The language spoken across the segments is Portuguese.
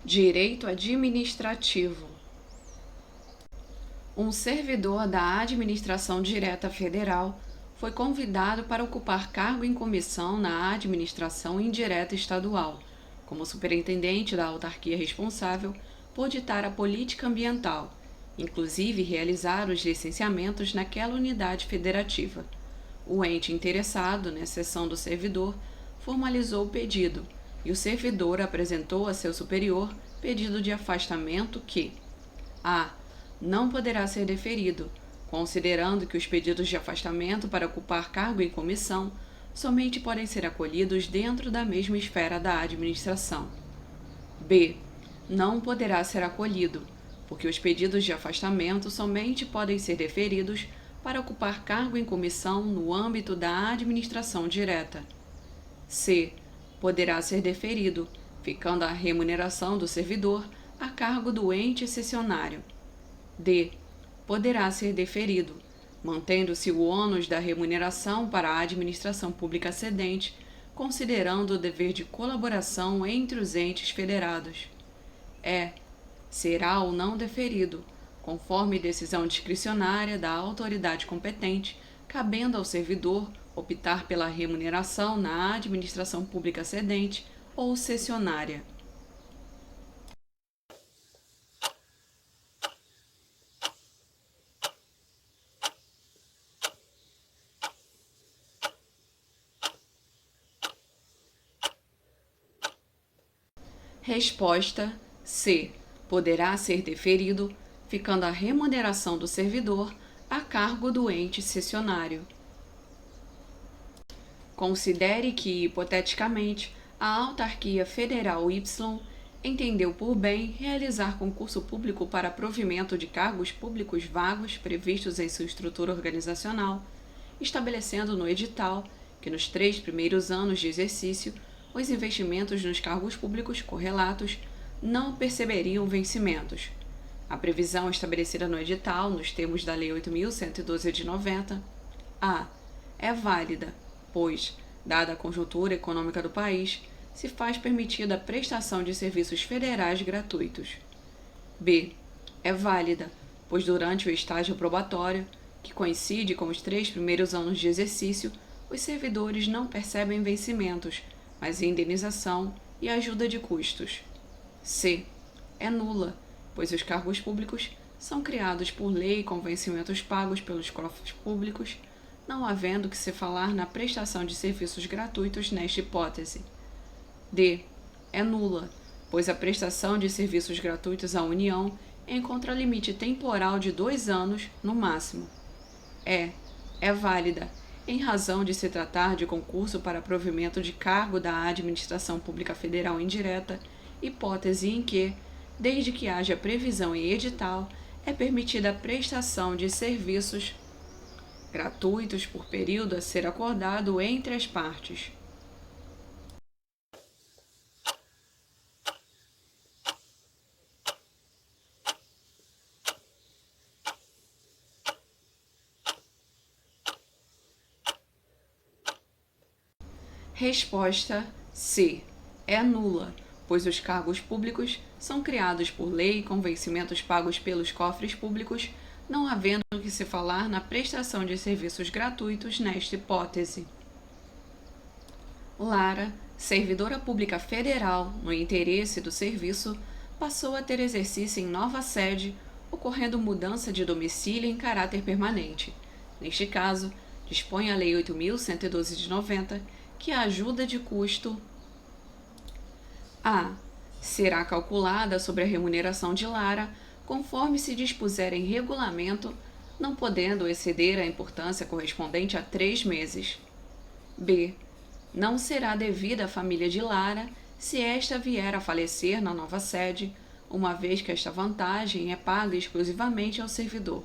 Direito administrativo. Um servidor da Administração Direta Federal foi convidado para ocupar cargo em comissão na Administração Indireta Estadual, como superintendente da autarquia responsável por ditar a política ambiental, inclusive realizar os licenciamentos naquela unidade federativa. O ente interessado, na exceção do servidor, formalizou o pedido e o servidor apresentou a seu superior pedido de afastamento que a. não poderá ser deferido, considerando que os pedidos de afastamento para ocupar cargo em comissão somente podem ser acolhidos dentro da mesma esfera da administração. B. Não poderá ser acolhido, porque os pedidos de afastamento somente podem ser deferidos para ocupar cargo em comissão no âmbito da administração direta. C. Poderá ser deferido, ficando a remuneração do servidor a cargo do ente cessionário. D. Poderá ser deferido, mantendo-se o ônus da remuneração para a administração pública cedente, considerando o dever de colaboração entre os entes federados. E. Será ou não deferido, conforme decisão discricionária da autoridade competente, cabendo ao servidor optar pela remuneração na administração pública cedente ou cessionária. Resposta C. Poderá ser deferido, ficando a remuneração do servidor a cargo do ente cessionário. Considere que, hipoteticamente, a autarquia federal Y entendeu por bem realizar concurso público para provimento de cargos públicos vagos previstos em sua estrutura organizacional, estabelecendo no edital que nos 3 primeiros anos de exercício os investimentos nos cargos públicos correlatos não perceberiam vencimentos. A previsão estabelecida no edital, nos termos da Lei 8.112 de 90, a. é válida, pois, dada a conjuntura econômica do país, se faz permitida a prestação de serviços federais gratuitos. B. É válida, pois durante o estágio probatório, que coincide com os 3 primeiros anos de exercício, os servidores não percebem vencimentos, mas indenização e ajuda de custos. C. É nula, pois os cargos públicos são criados por lei com vencimentos pagos pelos cofres públicos, não havendo que se falar na prestação de serviços gratuitos nesta hipótese. D. É nula, pois a prestação de serviços gratuitos à União encontra limite temporal de 2 anos, no máximo. E. É válida, em razão de se tratar de concurso para provimento de cargo da Administração Pública Federal indireta, hipótese em que, desde que haja previsão em edital, é permitida a prestação de serviços gratuitos por período a ser acordado entre as partes. Resposta C. É nula, pois os cargos públicos são criados por lei com vencimentos pagos pelos cofres públicos, não havendo que se falar na prestação de serviços gratuitos nesta hipótese. Lara, servidora pública federal, no interesse do serviço, passou a ter exercício em nova sede, ocorrendo mudança de domicílio em caráter permanente. Neste caso, dispõe a Lei 8.112 de 90, que a ajuda de custo A. será calculada sobre a remuneração de Lara, conforme se dispuser em regulamento, não podendo exceder a importância correspondente a 3 meses. B. Não será devida à família de Lara se esta vier a falecer na nova sede, uma vez que esta vantagem é paga exclusivamente ao servidor.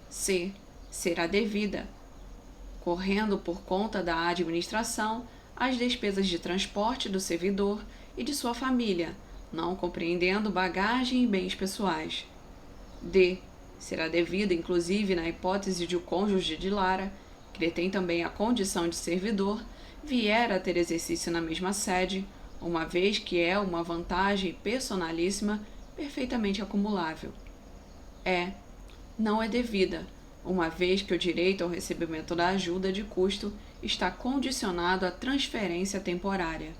C. Será devida, correndo por conta da administração, as despesas de transporte do servidor e de sua família, não compreendendo bagagem e bens pessoais. D. Será devida inclusive na hipótese de o cônjuge de Lara, que detém também a condição de servidor, vier a ter exercício na mesma sede, uma vez que é uma vantagem personalíssima perfeitamente acumulável. Não é devida, uma vez que o direito ao recebimento da ajuda de custo está condicionado à transferência temporária.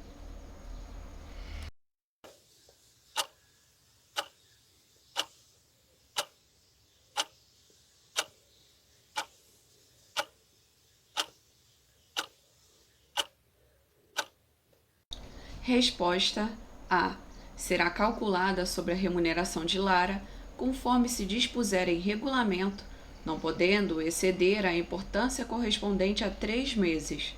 Resposta A. Será calculada sobre a remuneração de Lara, conforme se dispuser em regulamento, não podendo exceder a importância correspondente a 3 meses.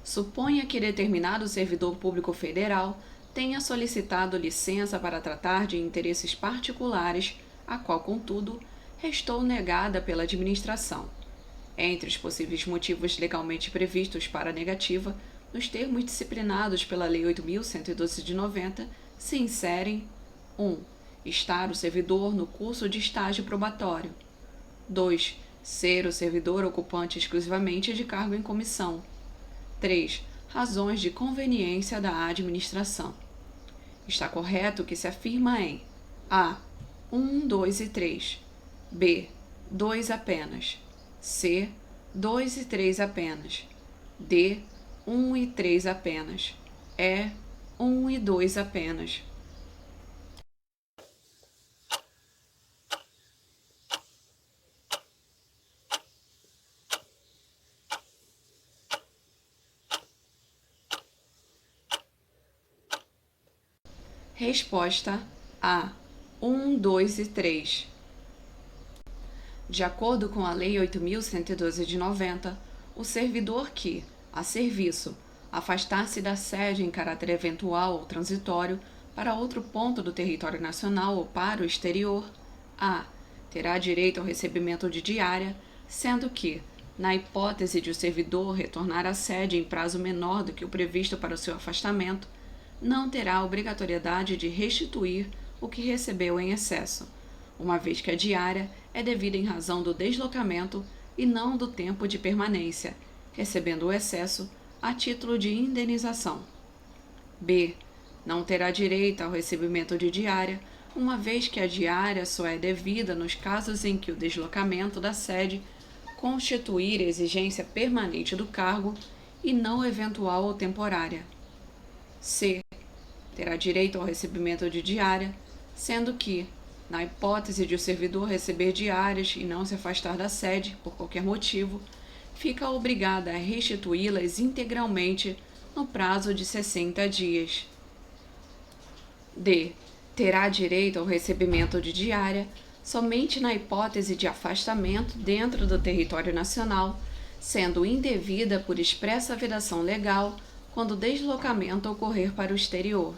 Suponha que determinado servidor público federal tenha solicitado licença para tratar de interesses particulares, a qual, contudo, restou negada pela administração. Entre os possíveis motivos legalmente previstos para a negativa, nos termos disciplinados pela Lei 8.112 de 90, se inserem 1. Estar o servidor no curso de estágio probatório. 2. Ser o servidor ocupante exclusivamente de cargo em comissão. 3. Razões de conveniência da administração. Está correto que se afirma em A. 1, 2 e 3. B. 2 apenas. C. 2 e 3 apenas. D. 1 e 3 apenas. E. 1 e 2 apenas. Resposta A. 1, 2 e 3. De acordo com a Lei 8.112 de 90, o servidor que, a serviço, afastar-se da sede em caráter eventual ou transitório para outro ponto do território nacional ou para o exterior, a. terá direito ao recebimento de diária, sendo que, na hipótese de o servidor retornar à sede em prazo menor do que o previsto para o seu afastamento, não terá a obrigatoriedade de restituir o que recebeu em excesso, uma vez que a diária é devida em razão do deslocamento e não do tempo de permanência, recebendo o excesso a título de indenização. B. Não terá direito ao recebimento de diária, uma vez que a diária só é devida nos casos em que o deslocamento da sede constituir exigência permanente do cargo e não eventual ou temporária. C. Terá direito ao recebimento de diária, sendo que, na hipótese de o servidor receber diárias e não se afastar da sede por qualquer motivo, fica obrigada a restituí-las integralmente no prazo de 60 dias. D. Terá direito ao recebimento de diária somente na hipótese de afastamento dentro do território nacional, sendo indevida por expressa vedação legal quando o deslocamento ocorrer para o exterior.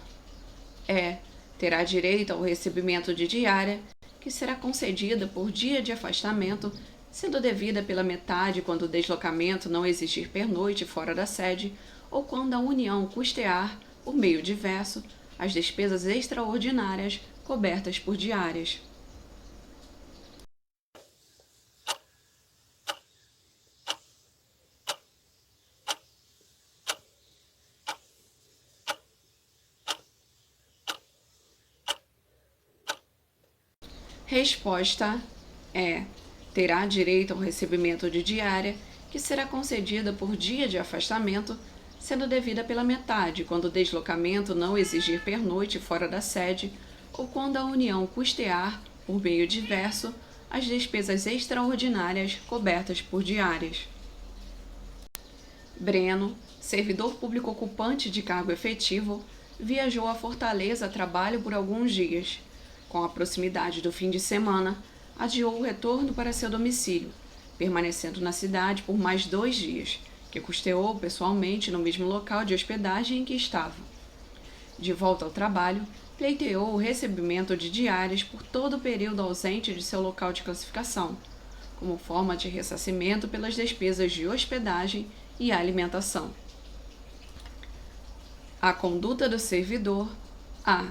E. Terá direito ao recebimento de diária, que será concedida por dia de afastamento, sendo devida pela metade quando o deslocamento não exigir pernoite fora da sede ou quando a União custear, por meio diverso, as despesas extraordinárias cobertas por diárias. Resposta é: terá direito ao recebimento de diária, que será concedida por dia de afastamento, sendo devida pela metade quando o deslocamento não exigir pernoite fora da sede ou quando a União custear, por meio diverso, as despesas extraordinárias cobertas por diárias. Breno, servidor público ocupante de cargo efetivo, viajou a Fortaleza a trabalho por alguns dias. Com a proximidade do fim de semana, adiou o retorno para seu domicílio, permanecendo na cidade por mais 2 dias, que custeou pessoalmente no mesmo local de hospedagem em que estava. De volta ao trabalho, pleiteou o recebimento de diárias por todo o período ausente de seu local de classificação, como forma de ressarcimento pelas despesas de hospedagem e alimentação. A conduta do servidor: A.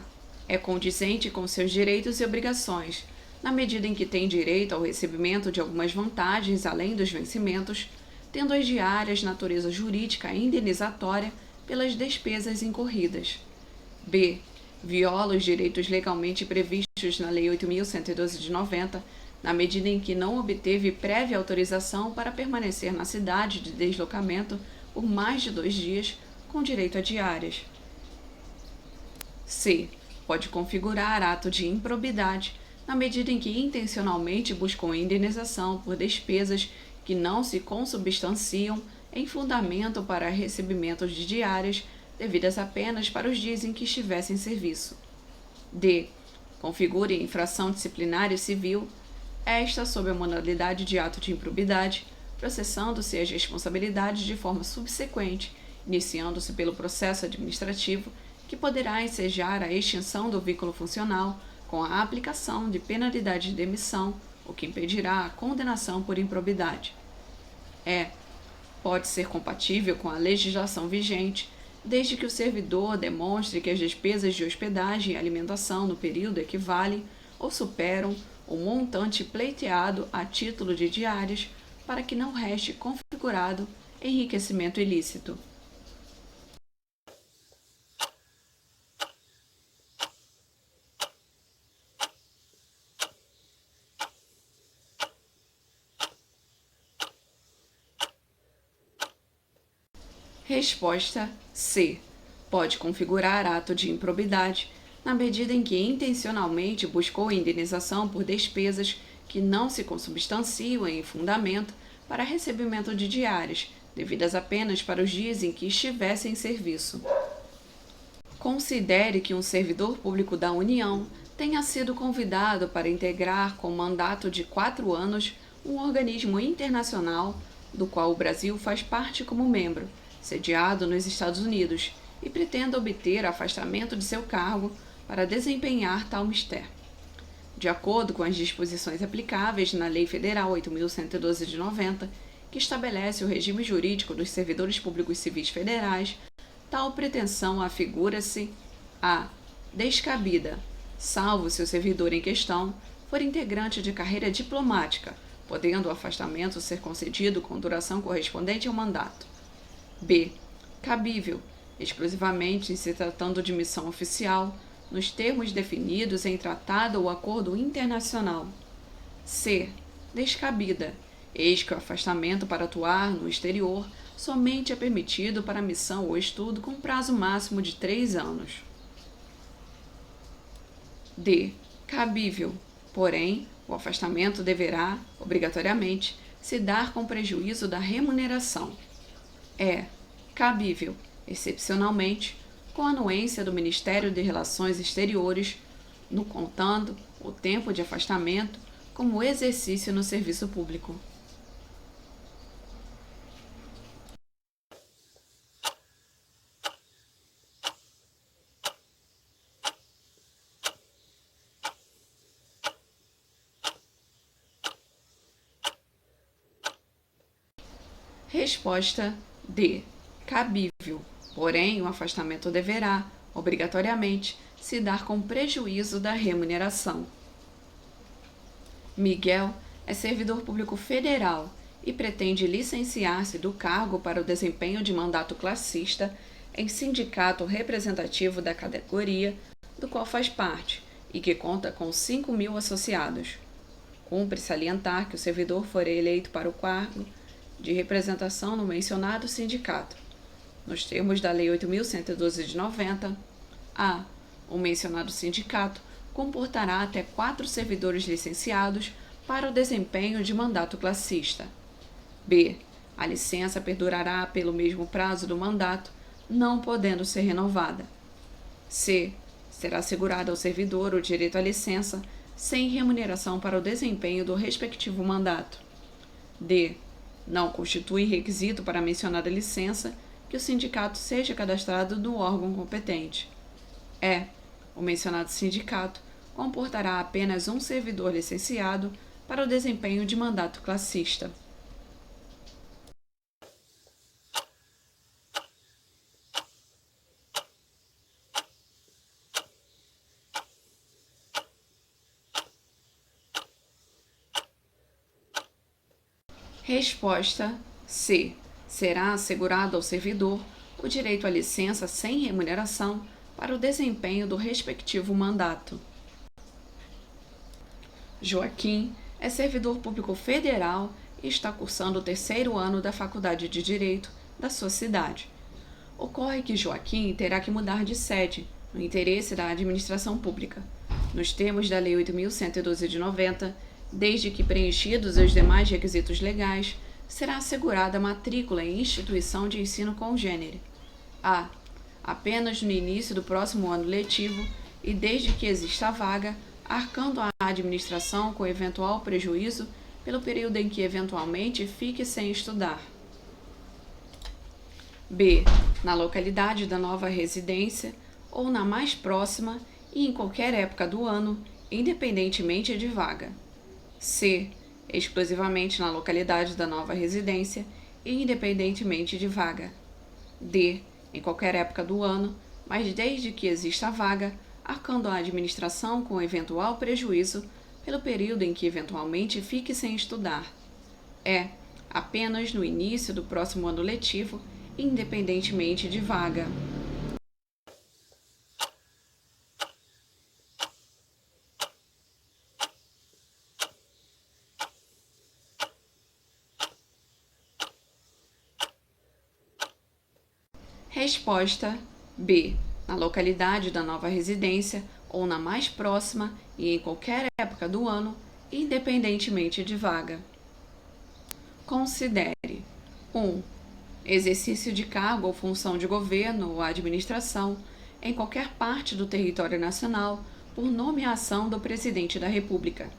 É condizente com seus direitos e obrigações, na medida em que tem direito ao recebimento de algumas vantagens além dos vencimentos, tendo as diárias natureza jurídica e indenizatória pelas despesas incorridas. B. Viola os direitos legalmente previstos na Lei 8.112 de 90, na medida em que não obteve prévia autorização para permanecer na cidade de deslocamento por mais de 2 dias, com direito a diárias. C. Pode configurar ato de improbidade, na medida em que intencionalmente buscou indenização por despesas que não se consubstanciam em fundamento para recebimento de diárias devidas apenas para os dias em que estivesse em serviço. D. Configure infração disciplinar e civil, esta sob a modalidade de ato de improbidade, processando-se as responsabilidades de forma subsequente, iniciando-se pelo processo administrativo, que poderá ensejar a extinção do vínculo funcional com a aplicação de penalidade de demissão, o que impedirá a condenação por improbidade. Pode ser compatível com a legislação vigente, desde que o servidor demonstre que as despesas de hospedagem e alimentação no período equivalem ou superam o montante pleiteado a título de diárias, para que não reste configurado enriquecimento ilícito. Resposta C. Pode configurar ato de improbidade na medida em que intencionalmente buscou indenização por despesas que não se consubstanciam em fundamento para recebimento de diárias, devidas apenas para os dias em que estivesse em serviço. Considere que um servidor público da União tenha sido convidado para integrar com mandato de 4 anos um organismo internacional do qual o Brasil faz parte como membro, sediado nos Estados Unidos, e pretenda obter afastamento de seu cargo para desempenhar tal mistério. De acordo com as disposições aplicáveis na Lei Federal 8.112 de 90, que estabelece o regime jurídico dos servidores públicos civis federais, tal pretensão afigura-se a descabida, salvo se o servidor em questão for integrante de carreira diplomática, podendo o afastamento ser concedido com duração correspondente ao mandato. B. Cabível, exclusivamente em se tratando de missão oficial, nos termos definidos em tratado ou acordo internacional. C. Descabida, eis que o afastamento para atuar no exterior somente é permitido para missão ou estudo com prazo máximo de 3 anos. D. Cabível, porém, o afastamento deverá, obrigatoriamente, se dar com prejuízo da remuneração. Cabível, excepcionalmente, com anuência do Ministério de Relações Exteriores, no contando o tempo de afastamento como exercício no serviço público. Resposta D. Cabível, porém o afastamento deverá, obrigatoriamente, se dar com prejuízo da remuneração. Miguel é servidor público federal e pretende licenciar-se do cargo para o desempenho de mandato classista em sindicato representativo da categoria do qual faz parte e que conta com 5.000 associados. Cumpre salientar que o servidor for eleito para o cargo de representação no mencionado sindicato. Nos termos da Lei 8.112 de 90, o mencionado sindicato comportará até 4 servidores licenciados para o desempenho de mandato classista. B. A licença perdurará pelo mesmo prazo do mandato, não podendo ser renovada. C. Será assegurado ao servidor o direito à licença sem remuneração para o desempenho do respectivo mandato. D. Não constitui requisito para a mencionada licença que o sindicato seja cadastrado no órgão competente. O mencionado sindicato comportará apenas um servidor licenciado para o desempenho de mandato classista. Resposta C. Será assegurado ao servidor o direito à licença sem remuneração para o desempenho do respectivo mandato. Joaquim é servidor público federal e está cursando o 3º ano da Faculdade de Direito da sua cidade. Ocorre que Joaquim terá que mudar de sede, no interesse da administração pública, nos termos da Lei 8.112 de 90, desde que preenchidos os demais requisitos legais, será assegurada a matrícula em instituição de ensino congênere. A. Apenas no início do próximo ano letivo e desde que exista vaga, arcando a administração com eventual prejuízo pelo período em que eventualmente fique sem estudar. B. Na localidade da nova residência ou na mais próxima e em qualquer época do ano, independentemente de vaga. C. Exclusivamente na localidade da nova residência e independentemente de vaga. D. Em qualquer época do ano, mas desde que exista vaga, arcando a administração com eventual prejuízo pelo período em que eventualmente fique sem estudar. E. Apenas no início do próximo ano letivo, independentemente de vaga. Resposta B. Na localidade da nova residência ou na mais próxima e em qualquer época do ano, independentemente de vaga. Considere 1. Exercício de cargo ou função de governo ou administração em qualquer parte do território nacional por nomeação do Presidente da República.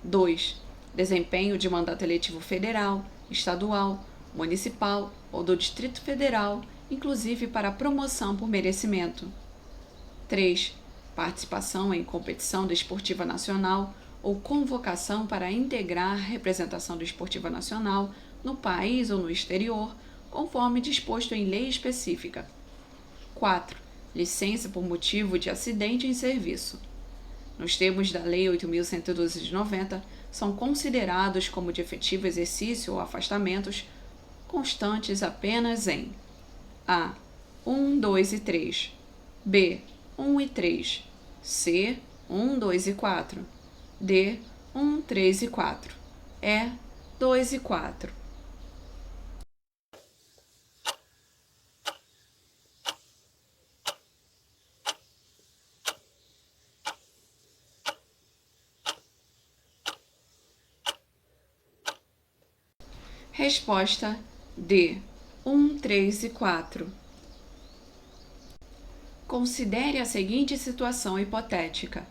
2. Desempenho de mandato eletivo federal, estadual, municipal ou do Distrito Federal, inclusive para promoção por merecimento. 3. Participação em competição desportiva nacional ou convocação para integrar a representação desportiva nacional no país ou no exterior, conforme disposto em lei específica. 4. Licença por motivo de acidente em serviço. Nos termos da Lei 8.112 de 90, são considerados como de efetivo exercício ou afastamentos constantes apenas em A. 1, 2 e 3. B. 1 e 3. C. 1, 2 e 4. D. 1, 3 e 4. E. 2 e 4. Resposta D. 1, 3 e 4. Considere a seguinte situação hipotética.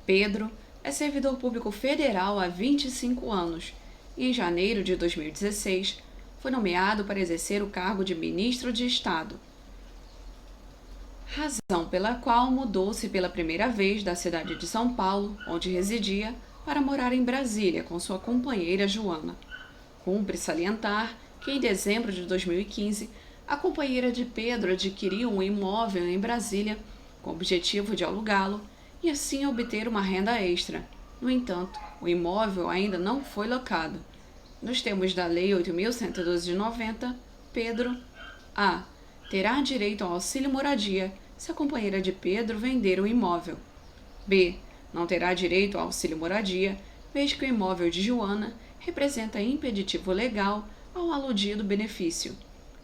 Pedro é servidor público federal há 25 anos e, em janeiro de 2016, foi nomeado para exercer o cargo de ministro de Estado, razão pela qual mudou-se pela primeira vez da cidade de São Paulo, onde residia, para morar em Brasília com sua companheira Joana. Cumpre salientar que, em dezembro de 2015, a companheira de Pedro adquiriu um imóvel em Brasília com o objetivo de alugá-lo e assim obter uma renda extra. No entanto, o imóvel ainda não foi locado. Nos termos da Lei 8.112 de 90, Pedro A. terá direito ao auxílio moradia se a companheira de Pedro vender o imóvel. B. Não terá direito ao auxílio moradia, vez que o imóvel de Joana representa impeditivo legal ao aludido benefício.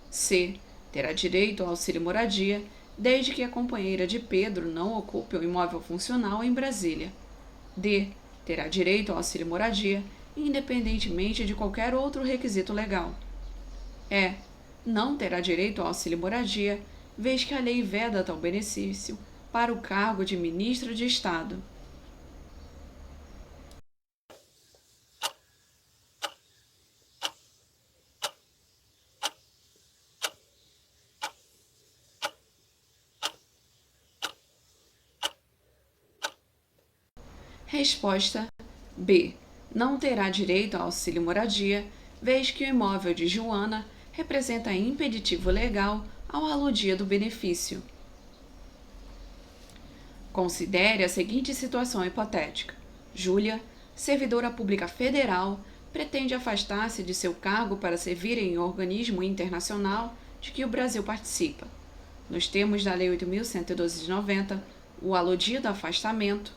C. Terá direito ao auxílio moradia, desde que a companheira de Pedro não ocupe o imóvel funcional em Brasília. D. Terá direito ao auxílio moradia, independentemente de qualquer outro requisito legal. E. Não terá direito ao auxílio moradia, vez que a lei veda tal benefício para o cargo de ministro de Estado. Resposta B. Não terá direito ao auxílio moradia, vez que o imóvel de Joana representa impeditivo legal ao aludir do benefício. Considere a seguinte situação hipotética. Júlia, servidora pública federal, pretende afastar-se de seu cargo para servir em organismo internacional de que o Brasil participa. Nos termos da Lei 8.112 de 90, o aludido afastamento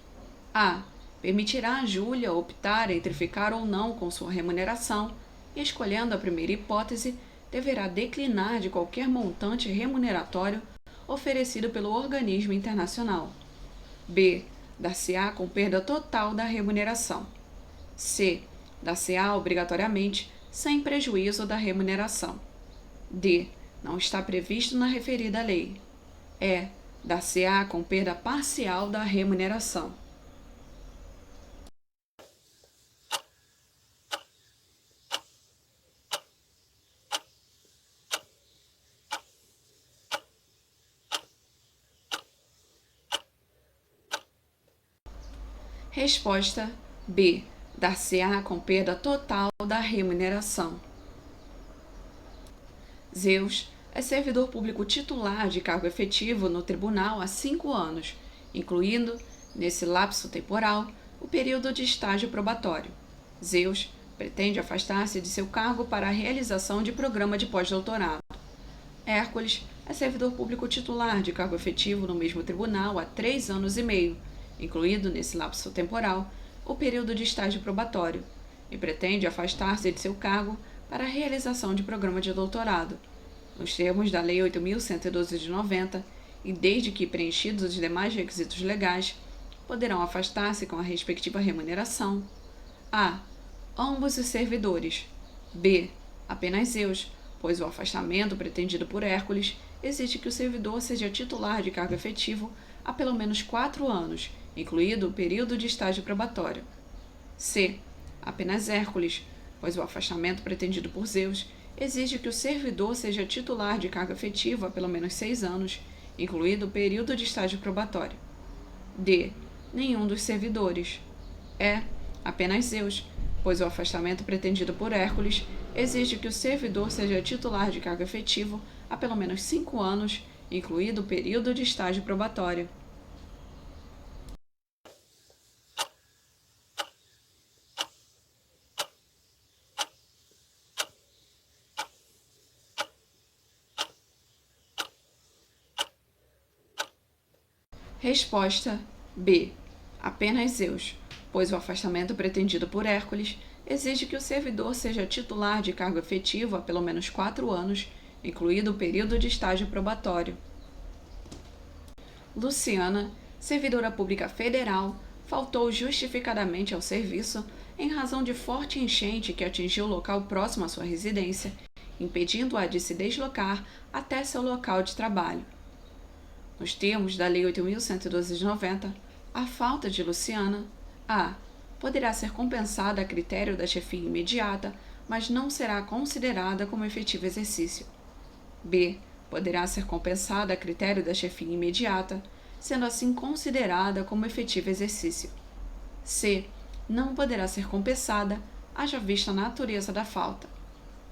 a. Permitirá a Júlia optar entre ficar ou não com sua remuneração e, escolhendo a primeira hipótese, deverá declinar de qualquer montante remuneratório oferecido pelo organismo internacional. B. Dar-se-á com perda total da remuneração. C. Dar-se-á obrigatoriamente sem prejuízo da remuneração. D. Não está previsto na referida lei. E. Dar-se-á com perda parcial da remuneração. Resposta B. Dar-se-á com perda total da remuneração. Zeus é servidor público titular de cargo efetivo no tribunal há 5 anos, incluindo, nesse lapso temporal, o período de estágio probatório. Zeus pretende afastar-se de seu cargo para a realização de programa de pós-doutorado. Hércules é servidor público titular de cargo efetivo no mesmo tribunal há 3 anos e meio, incluído nesse lapso temporal o período de estágio probatório, e pretende afastar-se de seu cargo para a realização de programa de doutorado, nos termos da Lei 8.112 de 90, e desde que preenchidos os demais requisitos legais, poderão afastar-se com a respectiva remuneração. A. Ambos os servidores. B. Apenas Zeus, pois o afastamento pretendido por Hércules exige que o servidor seja titular de cargo efetivo há pelo menos 4 anos, incluído o período de estágio probatório. C. Apenas Hércules, pois o afastamento pretendido por Zeus exige que o servidor seja titular de cargo efetivo há pelo menos 6 anos, incluído o período de estágio probatório. D. Nenhum dos servidores. E. Apenas Zeus, pois o afastamento pretendido por Hércules exige que o servidor seja titular de cargo efetivo há pelo menos 5 anos, incluído o período de estágio probatório. Resposta B. Apenas Zeus, pois o afastamento pretendido por Hércules exige que o servidor seja titular de cargo efetivo há pelo menos 4 anos, incluído o período de estágio probatório. Luciana, servidora pública federal, faltou justificadamente ao serviço em razão de forte enchente que atingiu o local próximo à sua residência, impedindo-a de se deslocar até seu local de trabalho. Nos termos da Lei 8.112 de 90, a falta de Luciana a. Poderá ser compensada a critério da chefia imediata, mas não será considerada como efetivo exercício. B. Poderá ser compensada a critério da chefia imediata, sendo assim considerada como efetivo exercício. C. Não poderá ser compensada, haja vista a natureza da falta.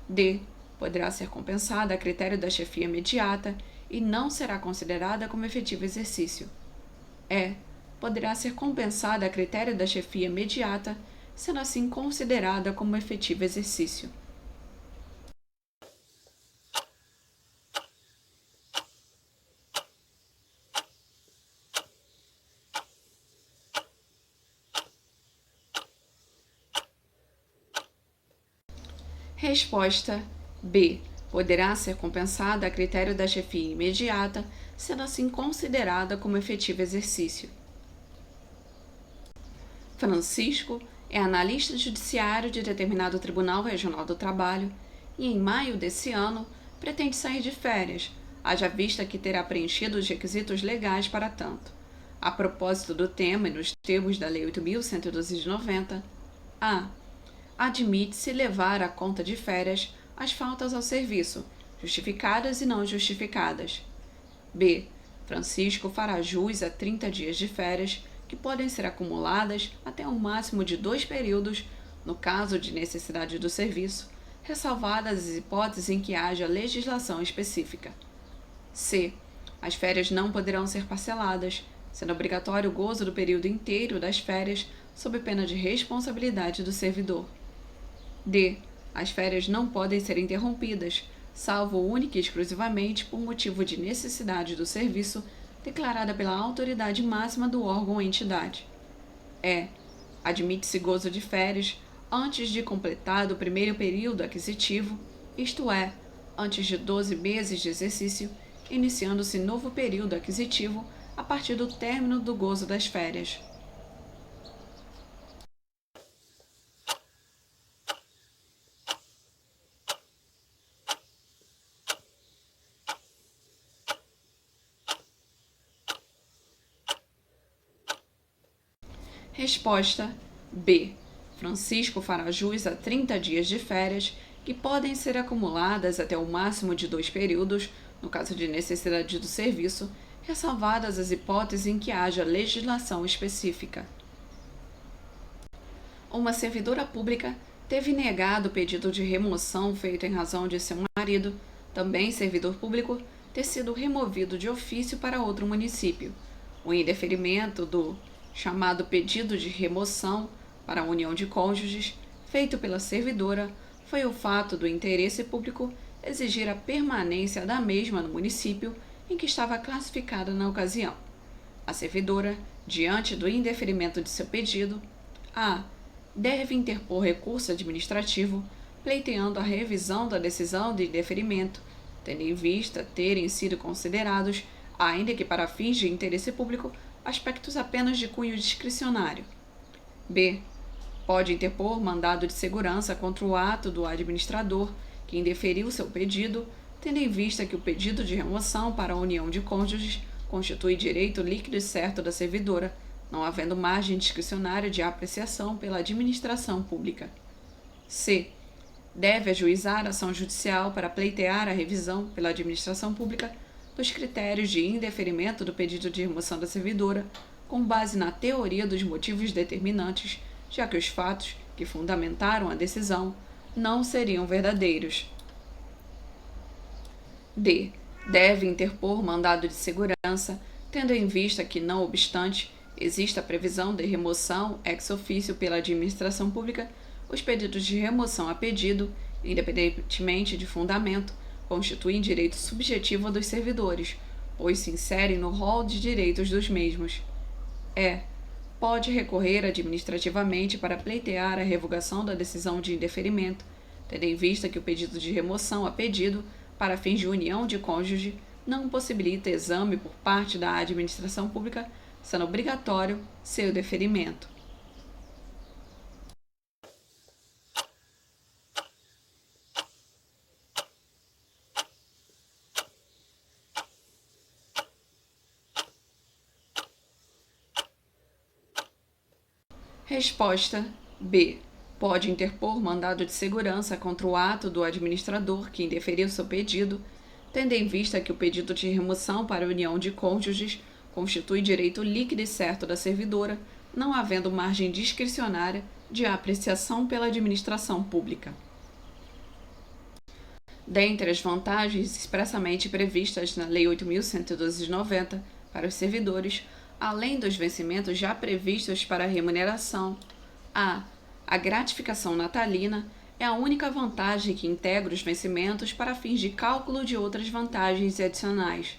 D. Poderá ser compensada a critério da chefia imediata e não será considerada como efetivo exercício. E. Poderá ser compensada a critério da chefia imediata, sendo assim considerada como efetivo exercício. Resposta B. Poderá ser compensada a critério da chefia imediata, sendo assim considerada como efetivo exercício. Francisco é analista judiciário de determinado Tribunal Regional do Trabalho e, em maio desse ano, pretende sair de férias, haja vista que terá preenchido os requisitos legais para tanto. A propósito do tema e nos termos da Lei 8.112 de 90, a. Admite-se levar à conta de férias as faltas ao serviço, justificadas e não justificadas. B. Francisco fará jus a 30 dias de férias, que podem ser acumuladas até um máximo de 2 períodos, no caso de necessidade do serviço, ressalvadas as hipóteses em que haja legislação específica. C. As férias não poderão ser parceladas, sendo obrigatório o gozo do período inteiro das férias, sob pena de responsabilidade do servidor. D. As férias não podem ser interrompidas, salvo única e exclusivamente por motivo de necessidade do serviço declarada pela autoridade máxima do órgão ou entidade. Admite-se gozo de férias antes de completado o primeiro período aquisitivo, isto é, antes de 12 meses de exercício, iniciando-se novo período aquisitivo a partir do término do gozo das férias. Resposta B. Francisco fará jus a 30 dias de férias, que podem ser acumuladas até o máximo de 2 períodos, no caso de necessidade do serviço, ressalvadas as hipóteses em que haja legislação específica. Uma servidora pública teve negado o pedido de remoção feito em razão de seu marido, também servidor público, ter sido removido de ofício para outro município. O indeferimento do chamado pedido de remoção para a união de cônjuges, feito pela servidora, foi o fato do interesse público exigir a permanência da mesma no município em que estava classificada na ocasião. A servidora, diante do indeferimento de seu pedido, deve interpor recurso administrativo pleiteando a revisão da decisão de indeferimento, tendo em vista terem sido considerados, ainda que para fins de interesse público, aspectos apenas de cunho discricionário. B. Pode interpor mandado de segurança contra o ato do administrador que indeferiu seu pedido, tendo em vista que o pedido de remoção para a união de cônjuges constitui direito líquido e certo da servidora, não havendo margem discricionária de apreciação pela administração pública. C. Deve ajuizar ação judicial para pleitear a revisão pela administração pública dos critérios de indeferimento do pedido de remoção da servidora, com base na teoria dos motivos determinantes, já que os fatos que fundamentaram a decisão não seriam verdadeiros. D. Deve interpor mandado de segurança, tendo em vista que, não obstante, exista a previsão de remoção ex officio pela administração pública, os pedidos de remoção a pedido, independentemente de fundamento, constituem direito subjetivo dos servidores, pois se inserem no rol de direitos dos mesmos. Pode recorrer administrativamente para pleitear a revogação da decisão de indeferimento, tendo em vista que o pedido de remoção a pedido, para fins de união de cônjuge, não possibilita exame por parte da administração pública, sendo obrigatório seu deferimento. Resposta B. Pode interpor mandado de segurança contra o ato do administrador que indeferiu seu pedido, tendo em vista que o pedido de remoção para a união de cônjuges constitui direito líquido e certo da servidora, não havendo margem discricionária de apreciação pela administração pública. Dentre as vantagens expressamente previstas na Lei 8.112 de 90 para os servidores, além dos vencimentos já previstos para a remuneração, a gratificação natalina é a única vantagem que integra os vencimentos para fins de cálculo de outras vantagens adicionais.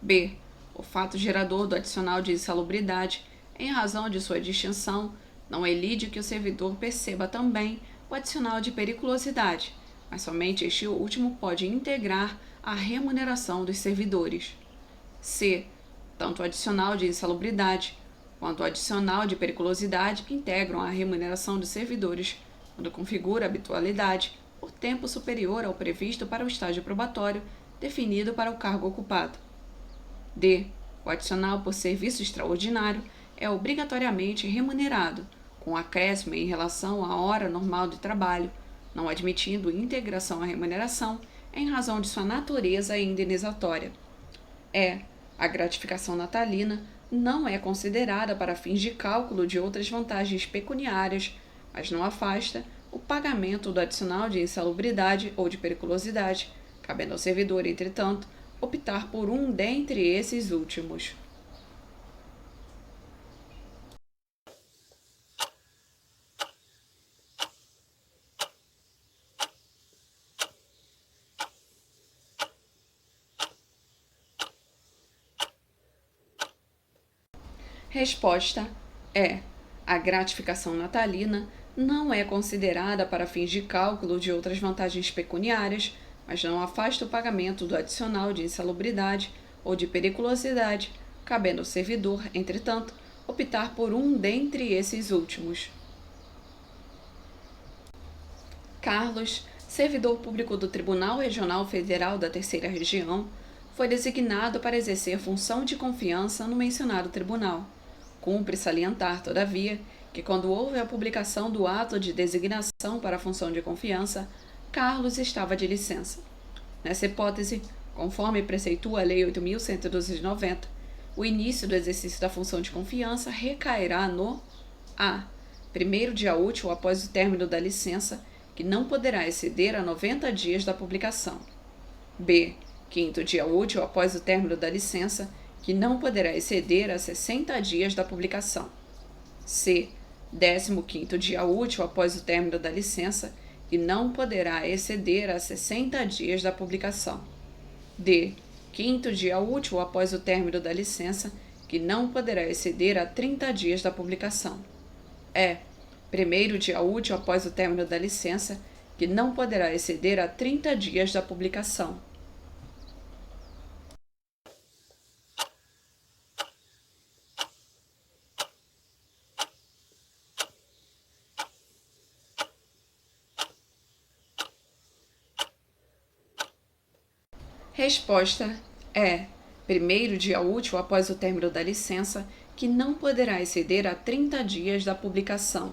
B. O fato gerador do adicional de insalubridade, em razão de sua distinção, não elide que o servidor perceba também o adicional de periculosidade, mas somente este último pode integrar a remuneração dos servidores. C. Tanto o adicional de insalubridade quanto o adicional de periculosidade integram a remuneração dos servidores, quando configura a habitualidade por tempo superior ao previsto para o estágio probatório definido para o cargo ocupado. D. O adicional por serviço extraordinário é obrigatoriamente remunerado, com acréscimo em relação à hora normal de trabalho, não admitindo integração à remuneração em razão de sua natureza indenizatória. A gratificação natalina não é considerada para fins de cálculo de outras vantagens pecuniárias, mas não afasta o pagamento do adicional de insalubridade ou de periculosidade, cabendo ao servidor, entretanto, optar por um dentre esses últimos. Resposta é: a gratificação natalina não é considerada para fins de cálculo de outras vantagens pecuniárias, mas não afasta o pagamento do adicional de insalubridade ou de periculosidade, cabendo ao servidor, entretanto, optar por um dentre esses últimos. Carlos, servidor público do Tribunal Regional Federal da Terceira Região, foi designado para exercer função de confiança no mencionado tribunal. Cumpre salientar, todavia, que quando houve a publicação do ato de designação para a função de confiança, Carlos estava de licença. Nessa hipótese, conforme preceitua a Lei 8.112 de 90, o início do exercício da função de confiança recairá no a. primeiro dia útil após o término da licença, que não poderá exceder a 90 dias da publicação. b. quinto dia útil após o término da licença, que não poderá exceder a 60 dias da publicação. c. 15º dia útil após o término da licença, que não poderá exceder a 60 dias da publicação. d. quinto dia útil após o término da licença, que não poderá exceder a 30 dias da publicação. e. primeiro dia útil após o término da licença, que não poderá exceder a 30 dias da publicação. Resposta é: primeiro dia útil após o término da licença, que não poderá exceder a 30 dias da publicação.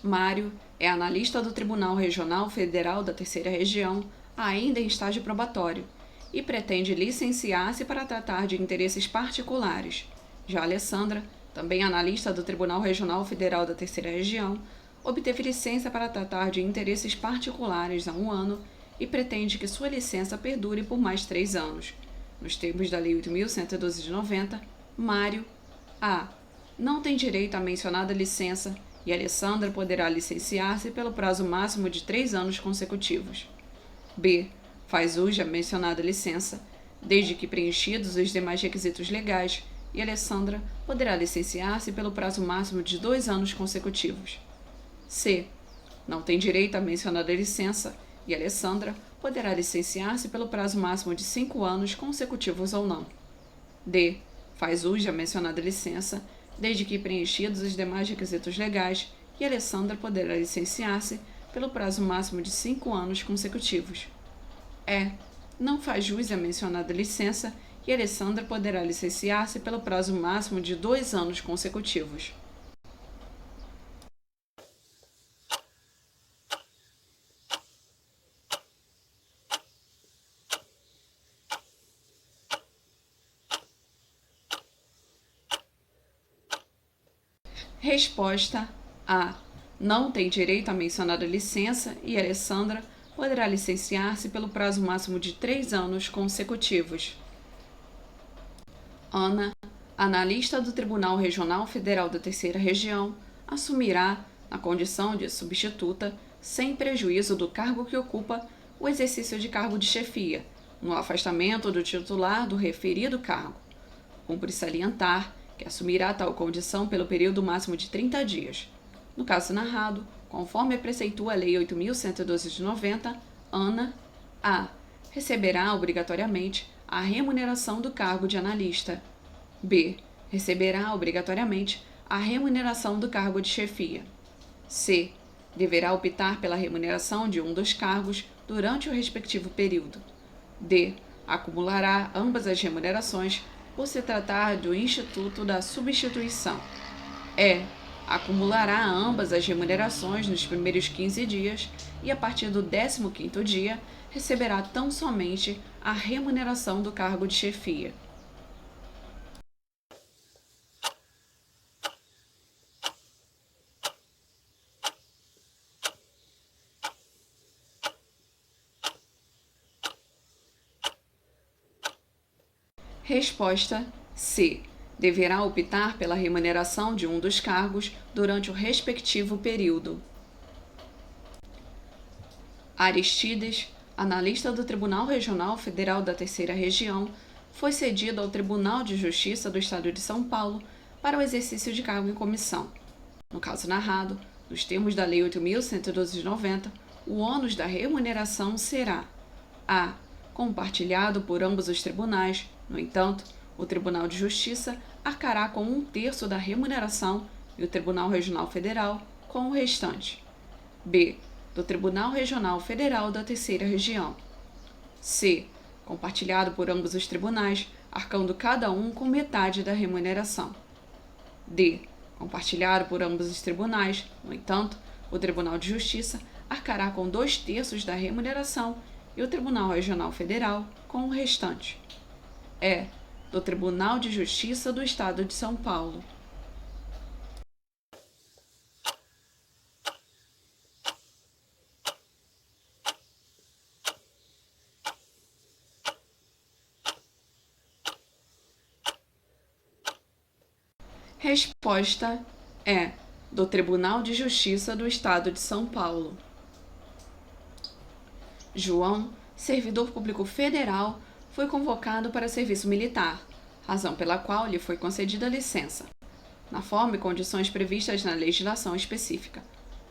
Mário é analista do Tribunal Regional Federal da Terceira Região, ainda em estágio probatório, e pretende licenciar-se para tratar de interesses particulares. Já Alessandra, também analista do Tribunal Regional Federal da Terceira Região, obteve licença para tratar de interesses particulares há 1 ano e pretende que sua licença perdure por mais 3 anos. Nos termos da Lei 8.112 de 90, Mário a. não tem direito à mencionada licença e Alessandra poderá licenciar-se pelo prazo máximo de 3 anos consecutivos. b. faz uso da mencionada licença, desde que preenchidos os demais requisitos legais, e Alessandra poderá licenciar-se pelo prazo máximo de 2 anos consecutivos. c. não tem direito à mencionada licença e Alessandra poderá licenciar-se pelo prazo máximo de 5 anos consecutivos ou não. d. faz uso da mencionada licença, desde que preenchidos os demais requisitos legais, e Alessandra poderá licenciar-se pelo prazo máximo de 5 anos consecutivos. e. não faz jus à mencionada licença e Alessandra poderá licenciar-se pelo prazo máximo de 2 anos consecutivos. Resposta a. não tem direito à mencionada licença e Alessandra poderá licenciar-se pelo prazo máximo de 3 anos consecutivos. Ana, analista do Tribunal Regional Federal da Terceira Região, assumirá, na condição de substituta, sem prejuízo do cargo que ocupa, o exercício de cargo de chefia, no afastamento do titular do referido cargo. Cumpre salientar que assumirá tal condição pelo período máximo de 30 dias. No caso narrado, conforme preceitua a Lei 8.112 de 90, Ana a. receberá obrigatoriamente a remuneração do cargo de analista. b. receberá obrigatoriamente a remuneração do cargo de chefia. c. deverá optar pela remuneração de um dos cargos durante o respectivo período. d. acumulará ambas as remunerações por se tratar do Instituto da Substituição. e. acumulará ambas as remunerações nos primeiros 15 dias e, a partir do 15º dia, receberá tão somente a remuneração do cargo de chefia. Resposta C. Deverá optar pela remuneração de um dos cargos durante o respectivo período. Aristides, analista do Tribunal Regional Federal da Terceira Região, foi cedido ao Tribunal de Justiça do Estado de São Paulo para o exercício de cargo em comissão. No caso narrado, nos termos da Lei 8.112 de 90, o ônus da remuneração será a. Compartilhado por ambos os tribunais. No entanto, o Tribunal de Justiça arcará com 1/3 da remuneração e o Tribunal Regional Federal com o restante. B. Do Tribunal Regional Federal da Terceira Região. C. Compartilhado por ambos os tribunais, arcando cada um com metade da remuneração. D. Compartilhado por ambos os tribunais. No entanto, o Tribunal de Justiça arcará com 2/3 da remuneração e o Tribunal Regional Federal com o restante. E. Do Tribunal de Justiça do Estado de São Paulo. Resposta é do Tribunal de Justiça do Estado de São Paulo. João, servidor público federal, foi convocado para serviço militar, razão pela qual lhe foi concedida licença, na forma e condições previstas na legislação específica.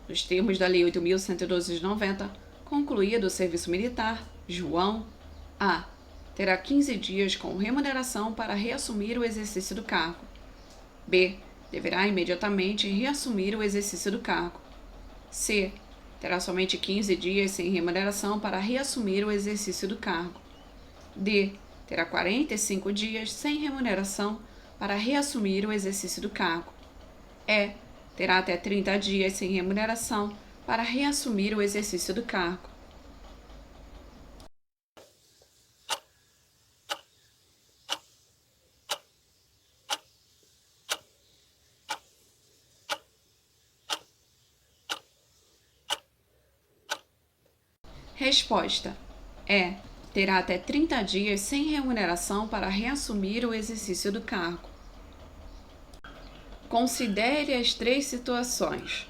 Nos termos da Lei 8.112 de 90, concluído o serviço militar, João A. terá 15 dias com remuneração para reassumir o exercício do cargo. B. Deverá imediatamente reassumir o exercício do cargo. C. Terá somente 15 dias sem remuneração para reassumir o exercício do cargo. D. Terá 45 dias sem remuneração para reassumir o exercício do cargo. E. Terá até 30 dias sem remuneração para reassumir o exercício do cargo. Resposta é: terá até 30 dias sem remuneração para reassumir o exercício do cargo. Considere as 3 situações.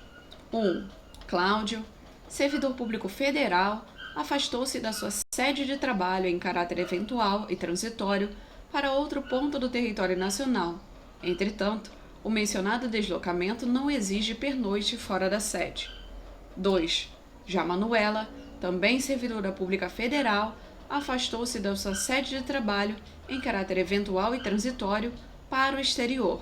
1. Cláudio, servidor público federal, afastou-se da sua sede de trabalho em caráter eventual e transitório para outro ponto do território nacional. Entretanto, o mencionado deslocamento não exige pernoite fora da sede. 2. Já Manuela, também servidora pública federal, afastou-se da sua sede de trabalho em caráter eventual e transitório para o exterior.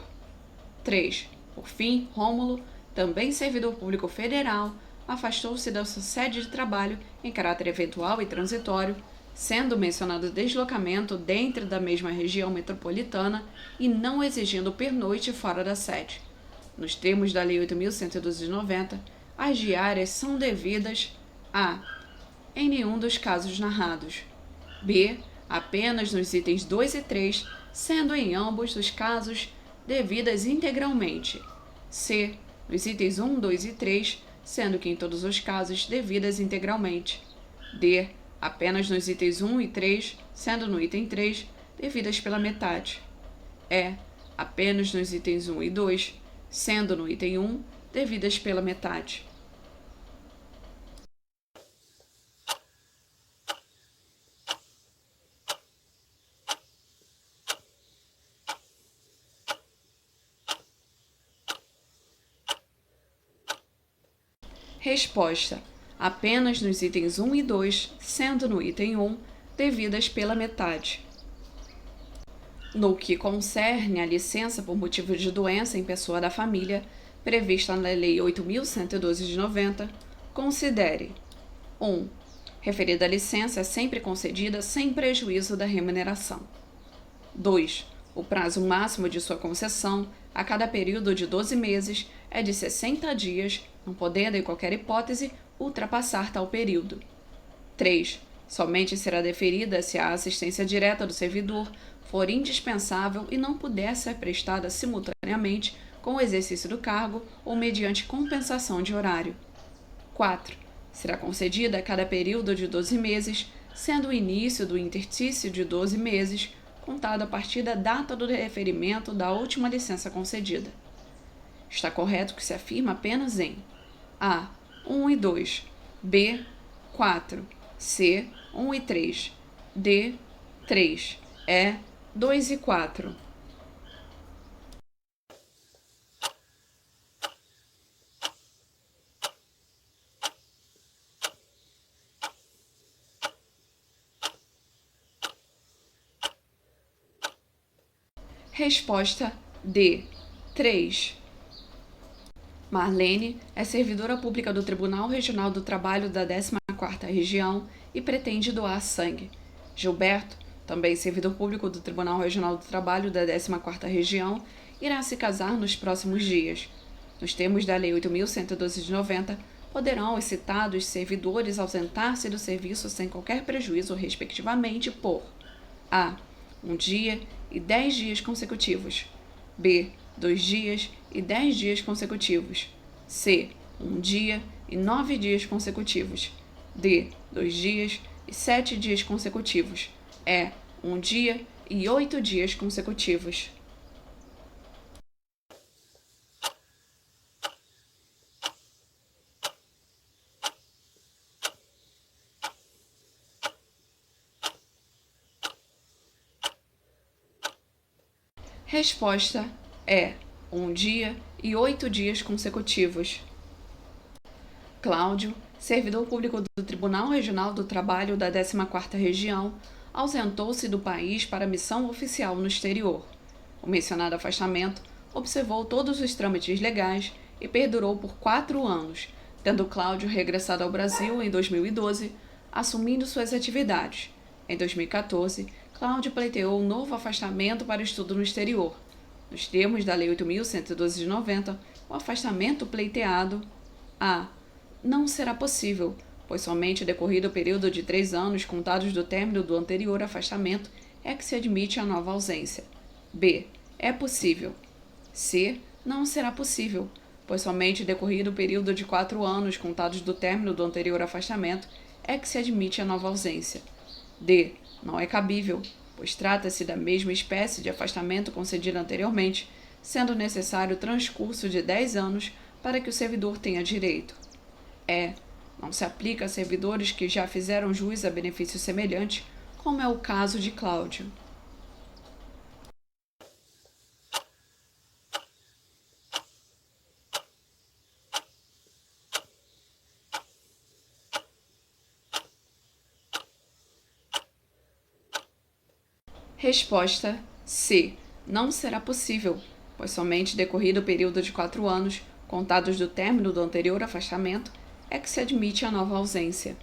3. Por fim, Rômulo, também servidor público federal, afastou-se da sua sede de trabalho em caráter eventual e transitório, sendo mencionado deslocamento dentro da mesma região metropolitana e não exigindo pernoite fora da sede. Nos termos da Lei 8.112 de 90, as diárias são devidas a. Em nenhum dos casos narrados. B. Apenas nos itens 2 e 3, sendo em ambos os casos devidas integralmente. C. Nos itens 1, 2 e 3, sendo que em todos os casos devidas integralmente. D. Apenas nos itens 1 e 3, sendo no item 3 devidas pela metade. E. Apenas nos itens 1 e 2, sendo no item 1 devidas pela metade. Resposta: apenas nos itens 1 e 2, sendo no item 1 devidas pela metade. No que concerne à licença por motivo de doença em pessoa da família, prevista na Lei 8.112 de 90, considere: 1. Referida licença é sempre concedida sem prejuízo da remuneração. 2. O prazo máximo de sua concessão, a cada período de 12 meses, é de 60 dias, não podendo, em qualquer hipótese, ultrapassar tal período. 3. Somente será deferida se a assistência direta do servidor for indispensável e não puder ser prestada simultaneamente com o exercício do cargo ou mediante compensação de horário. 4. Será concedida a cada período de 12 meses, sendo o início do interstício de 12 meses contado a partir da data do referimento da última licença concedida. Está correto que se afirma apenas em A. 1 e 2, B. 4, C. 1 e 3, D. 3, E. 2 e 4. Resposta D. 3. Marlene é servidora pública do Tribunal Regional do Trabalho da 14ª Região e pretende doar sangue. Gilberto, também servidor público do Tribunal Regional do Trabalho da 14ª Região, irá se casar nos próximos dias. Nos termos da Lei 8.112 de 90, poderão os citados servidores ausentar-se do serviço sem qualquer prejuízo, respectivamente, por a. 1 dia e 10 dias consecutivos. B. 2 dias e 10 dias consecutivos. C. 1 dia e 9 dias consecutivos. D. 2 dias e 7 dias consecutivos. E. 1 dia e 8 dias consecutivos. Resposta é 1 dia e 8 dias consecutivos. Cláudio, servidor público do Tribunal Regional do Trabalho da 14ª Região, ausentou-se do país para missão oficial no exterior. O mencionado afastamento observou todos os trâmites legais e perdurou por 4 anos, tendo Cláudio regressado ao Brasil em 2012, assumindo suas atividades. Em 2014, Cláudio pleiteou um novo afastamento para estudo no exterior. Nos termos da Lei 8.112 de 90, o afastamento pleiteado a. Não será possível, pois somente decorrido o período de 3 anos contados do término do anterior afastamento é que se admite a nova ausência. B. É possível. C. Não será possível, pois somente decorrido o período de 4 anos contados do término do anterior afastamento é que se admite a nova ausência. D. Não é cabível, pois trata-se da mesma espécie de afastamento concedido anteriormente, sendo necessário o transcurso de 10 anos para que o servidor tenha direito. E. Não se aplica a servidores que já fizeram jus a benefício semelhante, como é o caso de Cláudio. Resposta C. Não será possível, pois somente decorrido o período de 4 anos, contados do término do anterior afastamento, é que se admite a nova ausência.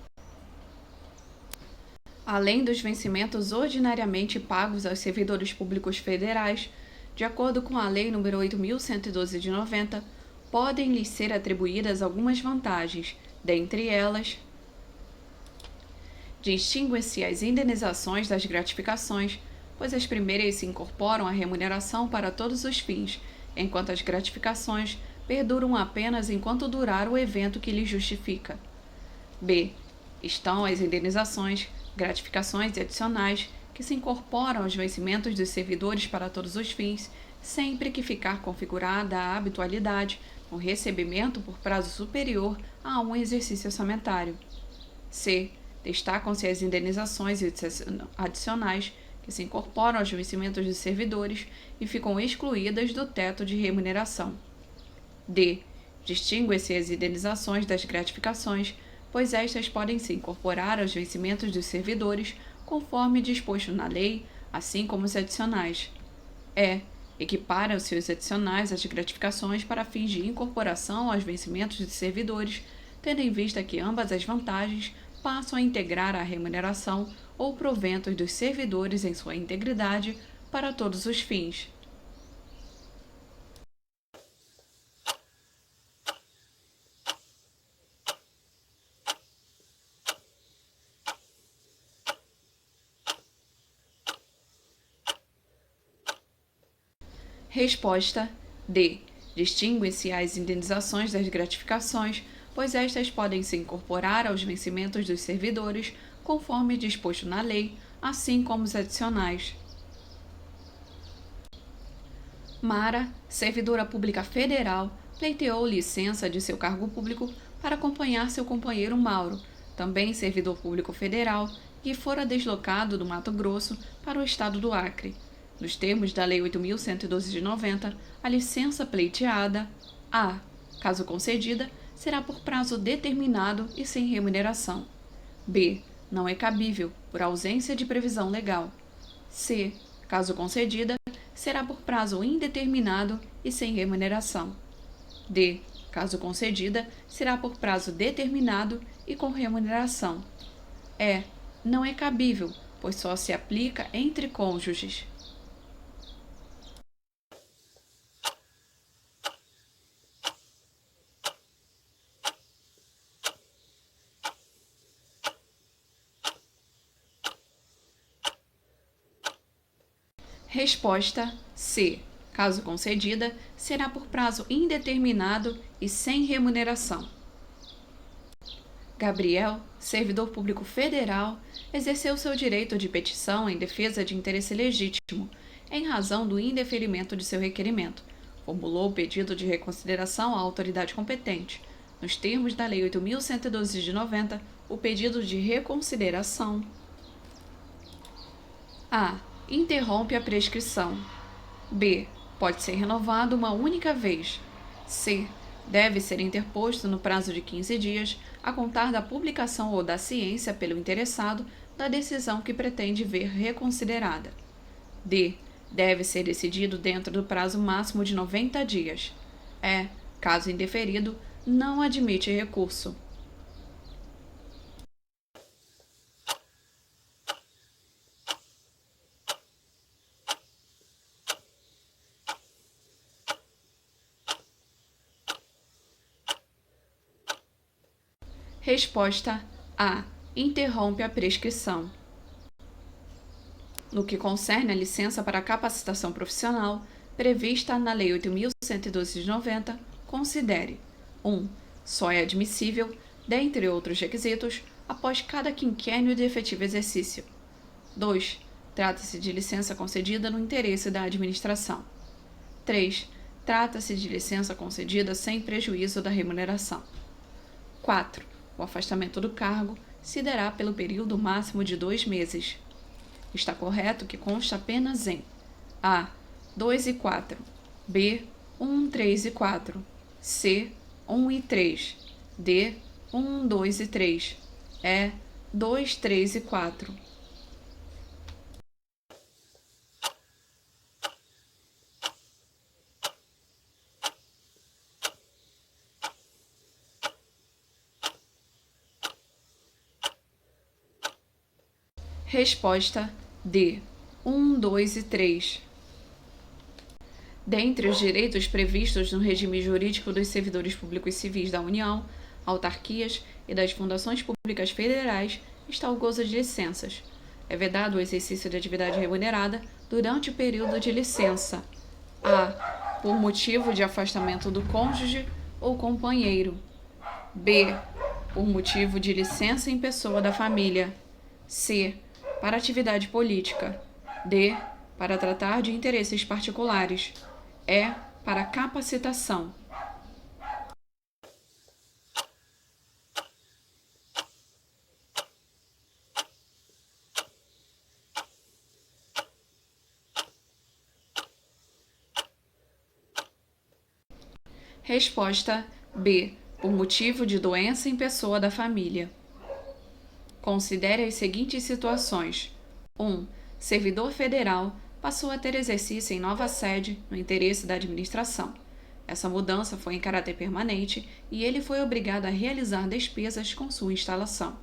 Além dos vencimentos ordinariamente pagos aos servidores públicos federais, de acordo com a Lei nº 8.112 de 90, podem lhes ser atribuídas algumas vantagens, dentre elas: distinguem-se as indenizações das gratificações, pois as primeiras se incorporam à remuneração para todos os fins, enquanto as gratificações perduram apenas enquanto durar o evento que lhes justifica. B. Estão as indenizações, gratificações e adicionais que se incorporam aos vencimentos dos servidores para todos os fins, sempre que ficar configurada a habitualidade no recebimento por prazo superior a um exercício orçamentário. C. Destacam-se as indenizações e adicionais que se incorporam aos vencimentos dos servidores e ficam excluídas do teto de remuneração. D. Distinguem-se as indenizações das gratificações, pois estas podem se incorporar aos vencimentos dos servidores, conforme disposto na lei, assim como os adicionais. E. Equiparam-se os adicionais às gratificações para fins de incorporação aos vencimentos dos servidores, tendo em vista que ambas as vantagens passam a integrar a remuneração ou proventos dos servidores em sua integridade para todos os fins. Resposta D. Distinguem-se as indenizações das gratificações, pois estas podem se incorporar aos vencimentos dos servidores, conforme disposto na lei, assim como os adicionais. Mara, servidora pública federal, pleiteou licença de seu cargo público para acompanhar seu companheiro Mauro, também servidor público federal, que fora deslocado do Mato Grosso para o estado do Acre. Nos termos da Lei 8.112 de 90, a licença pleiteada, a. Caso concedida, será por prazo determinado e sem remuneração. B. Não é cabível, por ausência de previsão legal. C. Caso concedida, será por prazo indeterminado e sem remuneração. D. Caso concedida, será por prazo determinado e com remuneração. E. Não é cabível, pois só se aplica entre cônjuges. Resposta C. Caso concedida, será por prazo indeterminado e sem remuneração. Gabriel, servidor público federal, exerceu seu direito de petição em defesa de interesse legítimo, em razão do indeferimento de seu requerimento. Formulou o pedido de reconsideração à autoridade competente. Nos termos da Lei 8.112 de 90, o pedido de reconsideração a. Interrompe a prescrição. B. Pode ser renovado uma única vez. C. Deve ser interposto no prazo de 15 dias, a contar da publicação ou da ciência pelo interessado da decisão que pretende ver reconsiderada. D. Deve ser decidido dentro do prazo máximo de 90 dias. E. Caso indeferido, não admite recurso. Resposta A. Interrompe a prescrição. No que concerne à licença para capacitação profissional, prevista na Lei 8.112 de 90, considere 1. Só é admissível, dentre outros requisitos, após cada quinquênio de efetivo exercício. 2. Trata-se de licença concedida no interesse da administração. 3. Trata-se de licença concedida sem prejuízo da remuneração. 4. O afastamento do cargo se dará pelo período máximo de 2 meses. Está correto que consta apenas em A. 2 e 4, B. 1, 3 e 4, C. 1 e 3, D. 1, 2 e 3, E. 2, 3 e 4. Resposta D. 1, 2 e 3. Dentre os direitos previstos no regime jurídico dos servidores públicos civis da União, autarquias e das fundações públicas federais está o gozo de licenças. É vedado o exercício de atividade remunerada durante o período de licença. A. Por motivo de afastamento do cônjuge ou companheiro. B. Por motivo de licença em pessoa da família. C. Para atividade política. D. Para tratar de interesses particulares. E. Para capacitação. Resposta B. Por motivo de doença em pessoa da família. Considere as seguintes situações. 1. Servidor federal passou a ter exercício em nova sede no interesse da administração. Essa mudança foi em caráter permanente e ele foi obrigado a realizar despesas com sua instalação.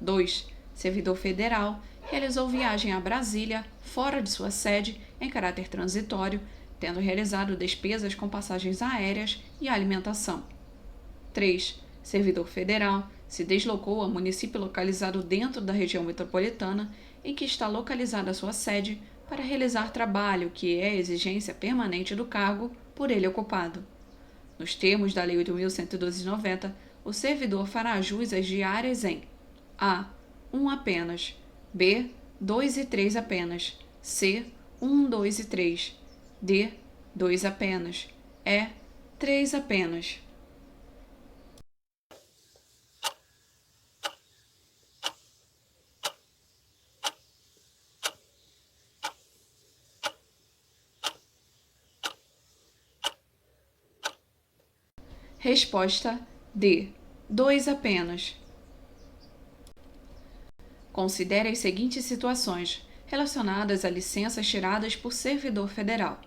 2. Servidor federal realizou viagem a Brasília, fora de sua sede, em caráter transitório, tendo realizado despesas com passagens aéreas e alimentação. 3. Servidor federal se deslocou a município localizado dentro da região metropolitana em que está localizada a sua sede para realizar trabalho que é exigência permanente do cargo por ele ocupado. Nos termos da Lei 8.112 de 90, o servidor fará jus às diárias em A. 1 apenas, B. 2 e 3 apenas, C. 1, 2 e 3, D. 2 apenas, E. 3 apenas. Resposta D. 2 apenas. Considere as seguintes situações relacionadas a licenças tiradas por servidor federal.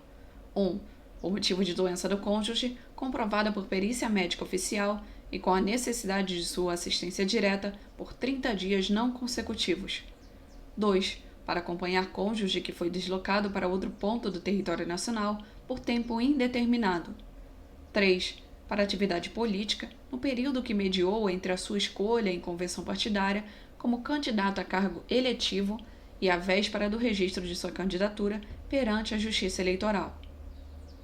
1. Por motivo de doença do cônjuge, comprovada por perícia médica oficial e com a necessidade de sua assistência direta por 30 dias não consecutivos. 2. Para acompanhar cônjuge que foi deslocado para outro ponto do território nacional por tempo indeterminado. 3. Para atividade política, no período que mediou entre a sua escolha em convenção partidária como candidato a cargo eletivo e a véspera do registro de sua candidatura perante a Justiça Eleitoral.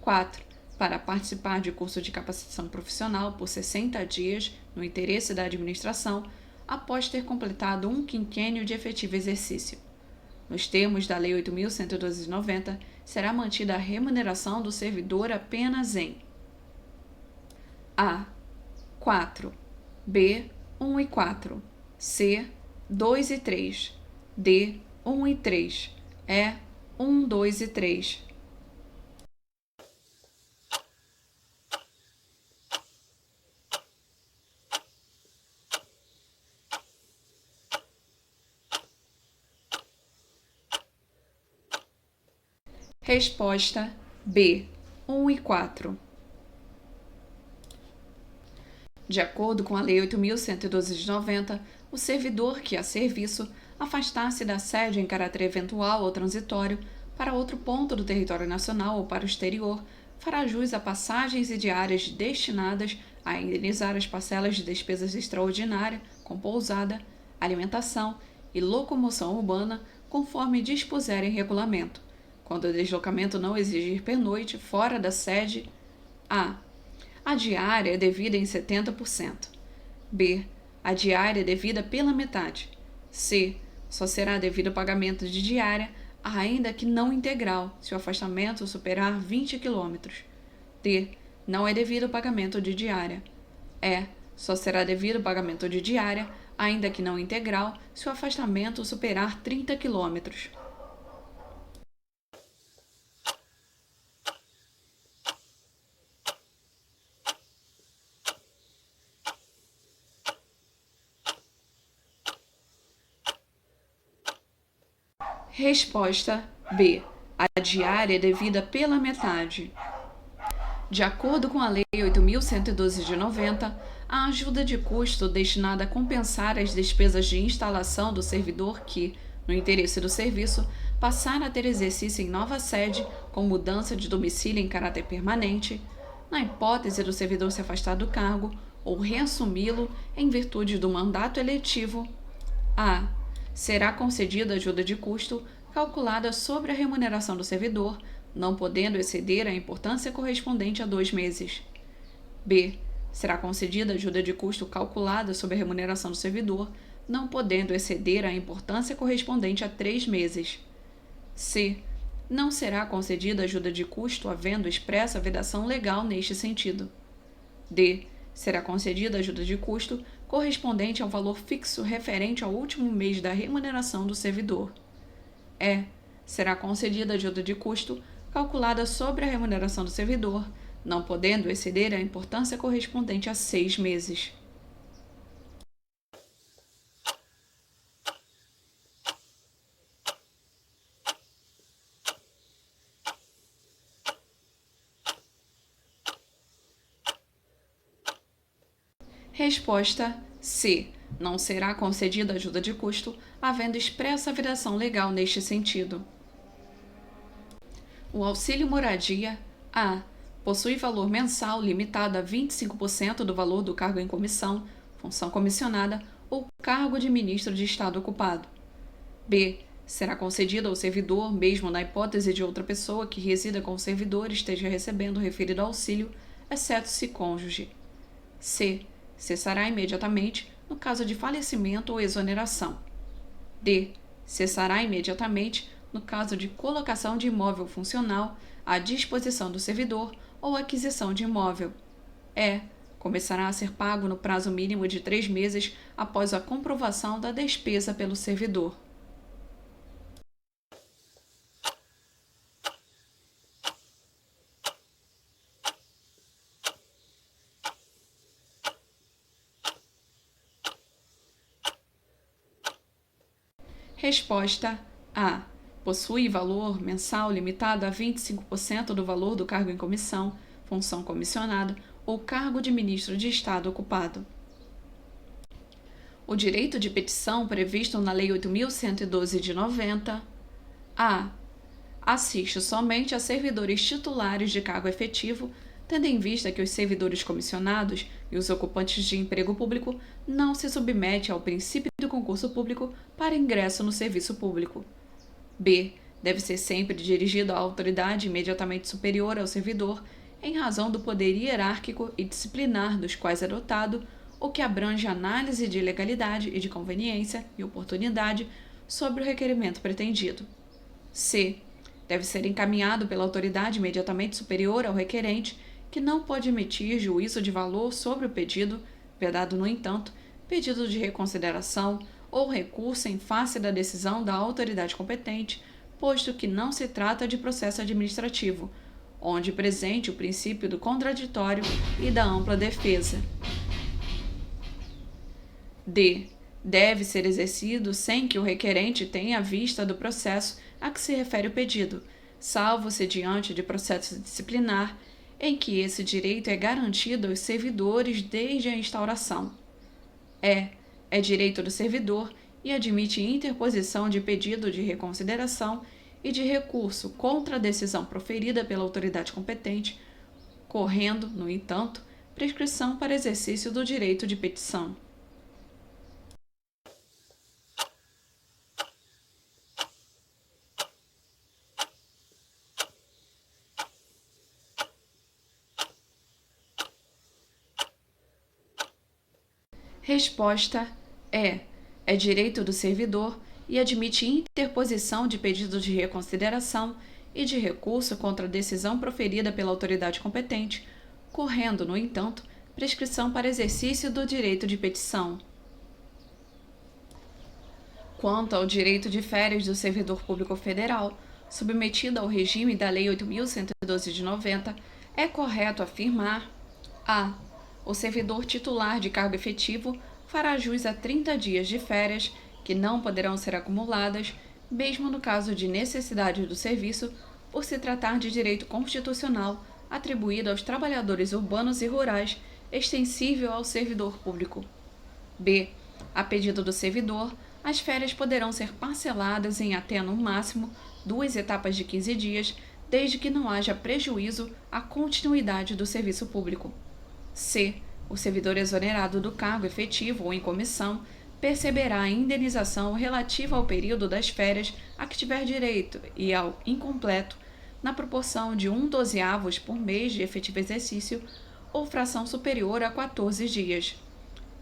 4. Para participar de curso de capacitação profissional por 60 dias no interesse da administração, após ter completado um quinquênio de efetivo exercício. Nos termos da Lei 8.112 de 90, será mantida a remuneração do servidor apenas em A. 4. B. 1 e 4. C. 2 e 3. D. 1 e 3. E. 1, 2 e 3. Resposta B. 1 e 4. De acordo com a Lei 8.112 de 90, o servidor que a serviço afastar-se da sede em caráter eventual ou transitório para outro ponto do território nacional ou para o exterior fará jus a passagens e diárias destinadas a indenizar as parcelas de despesas extraordinárias com pousada, alimentação e locomoção urbana conforme dispuser em regulamento, quando o deslocamento não exigir pernoite fora da sede. A diária é devida em 70%. B. A diária é devida pela metade. C. Só será devido o pagamento de diária, ainda que não integral, se o afastamento superar 20 km. D. Não é devido o pagamento de diária. E. Só será devido o pagamento de diária, ainda que não integral, se o afastamento superar 30 km. Resposta B. A diária é devida pela metade. De acordo com a Lei 8.112 de 90, a ajuda de custo destinada a compensar as despesas de instalação do servidor que, no interesse do serviço, passar a ter exercício em nova sede com mudança de domicílio em caráter permanente, na hipótese do servidor se afastar do cargo ou reassumi-lo em virtude do mandato eletivo. A. Será concedida ajuda de custo calculada sobre a remuneração do servidor, não podendo exceder a importância correspondente a 2 meses. B. Será concedida ajuda de custo calculada sobre a remuneração do servidor, não podendo exceder a importância correspondente a 3 meses. C. Não será concedida ajuda de custo havendo expressa vedação legal neste sentido. D. Será concedida ajuda de custo correspondente ao valor fixo referente ao último mês da remuneração do servidor. E. Será concedida ajuda de custo calculada sobre a remuneração do servidor, não podendo exceder a importância correspondente a 6 meses. Resposta C. Não será concedida ajuda de custo, havendo expressa vedação legal neste sentido. O auxílio moradia A. Possui valor mensal limitado a 25% do valor do cargo em comissão, função comissionada ou cargo de ministro de Estado ocupado. B. Será concedido ao servidor, mesmo na hipótese de outra pessoa que resida com o servidor esteja recebendo o referido auxílio, exceto se cônjuge. C. Cessará imediatamente no caso de falecimento ou exoneração. D. Cessará imediatamente no caso de colocação de imóvel funcional à disposição do servidor ou aquisição de imóvel. E. Começará a ser pago no prazo mínimo de 3 meses após a comprovação da despesa pelo servidor. Resposta A. Possui valor mensal limitado a 25% do valor do cargo em comissão, função comissionada ou cargo de ministro de Estado ocupado. O direito de petição previsto na Lei 8.112 de 90. A. Assiste somente a servidores titulares de cargo efetivo, tendo em vista que os servidores comissionados e os ocupantes de emprego público não se submetem ao princípio do concurso público para ingresso no serviço público. B. Deve ser sempre dirigido à autoridade imediatamente superior ao servidor, em razão do poder hierárquico e disciplinar dos quais é dotado, o que abrange análise de legalidade e de conveniência e oportunidade sobre o requerimento pretendido. C. Deve ser encaminhado pela autoridade imediatamente superior ao requerente, que não pode emitir juízo de valor sobre o pedido, vedado, no entanto, pedido de reconsideração ou recurso em face da decisão da autoridade competente, posto que não se trata de processo administrativo, onde presente o princípio do contraditório e da ampla defesa. D. Deve ser exercido sem que o requerente tenha vista do processo a que se refere o pedido, salvo se diante de processo disciplinar, em que esse direito é garantido aos servidores desde a instauração. É direito do servidor e admite interposição de pedido de reconsideração e de recurso contra a decisão proferida pela autoridade competente, correndo, no entanto, prescrição para exercício do direito de petição. Resposta é direito do servidor e admite interposição de pedido de reconsideração e de recurso contra a decisão proferida pela autoridade competente, correndo, no entanto, prescrição para exercício do direito de petição. Quanto ao direito de férias do servidor público federal, submetido ao regime da Lei 8.112 de 90, é correto afirmar: a. O servidor titular de cargo efetivo fará jus a 30 dias de férias, que não poderão ser acumuladas, mesmo no caso de necessidade do serviço, por se tratar de direito constitucional atribuído aos trabalhadores urbanos e rurais, extensível ao servidor público. B. A pedido do servidor, as férias poderão ser parceladas em até, no máximo, 2 etapas de 15 dias, desde que não haja prejuízo à continuidade do serviço público. C. O servidor exonerado do cargo efetivo ou em comissão perceberá a indenização relativa ao período das férias a que tiver direito e ao incompleto, na proporção de 1/12 por mês de efetivo exercício ou fração superior a 14 dias.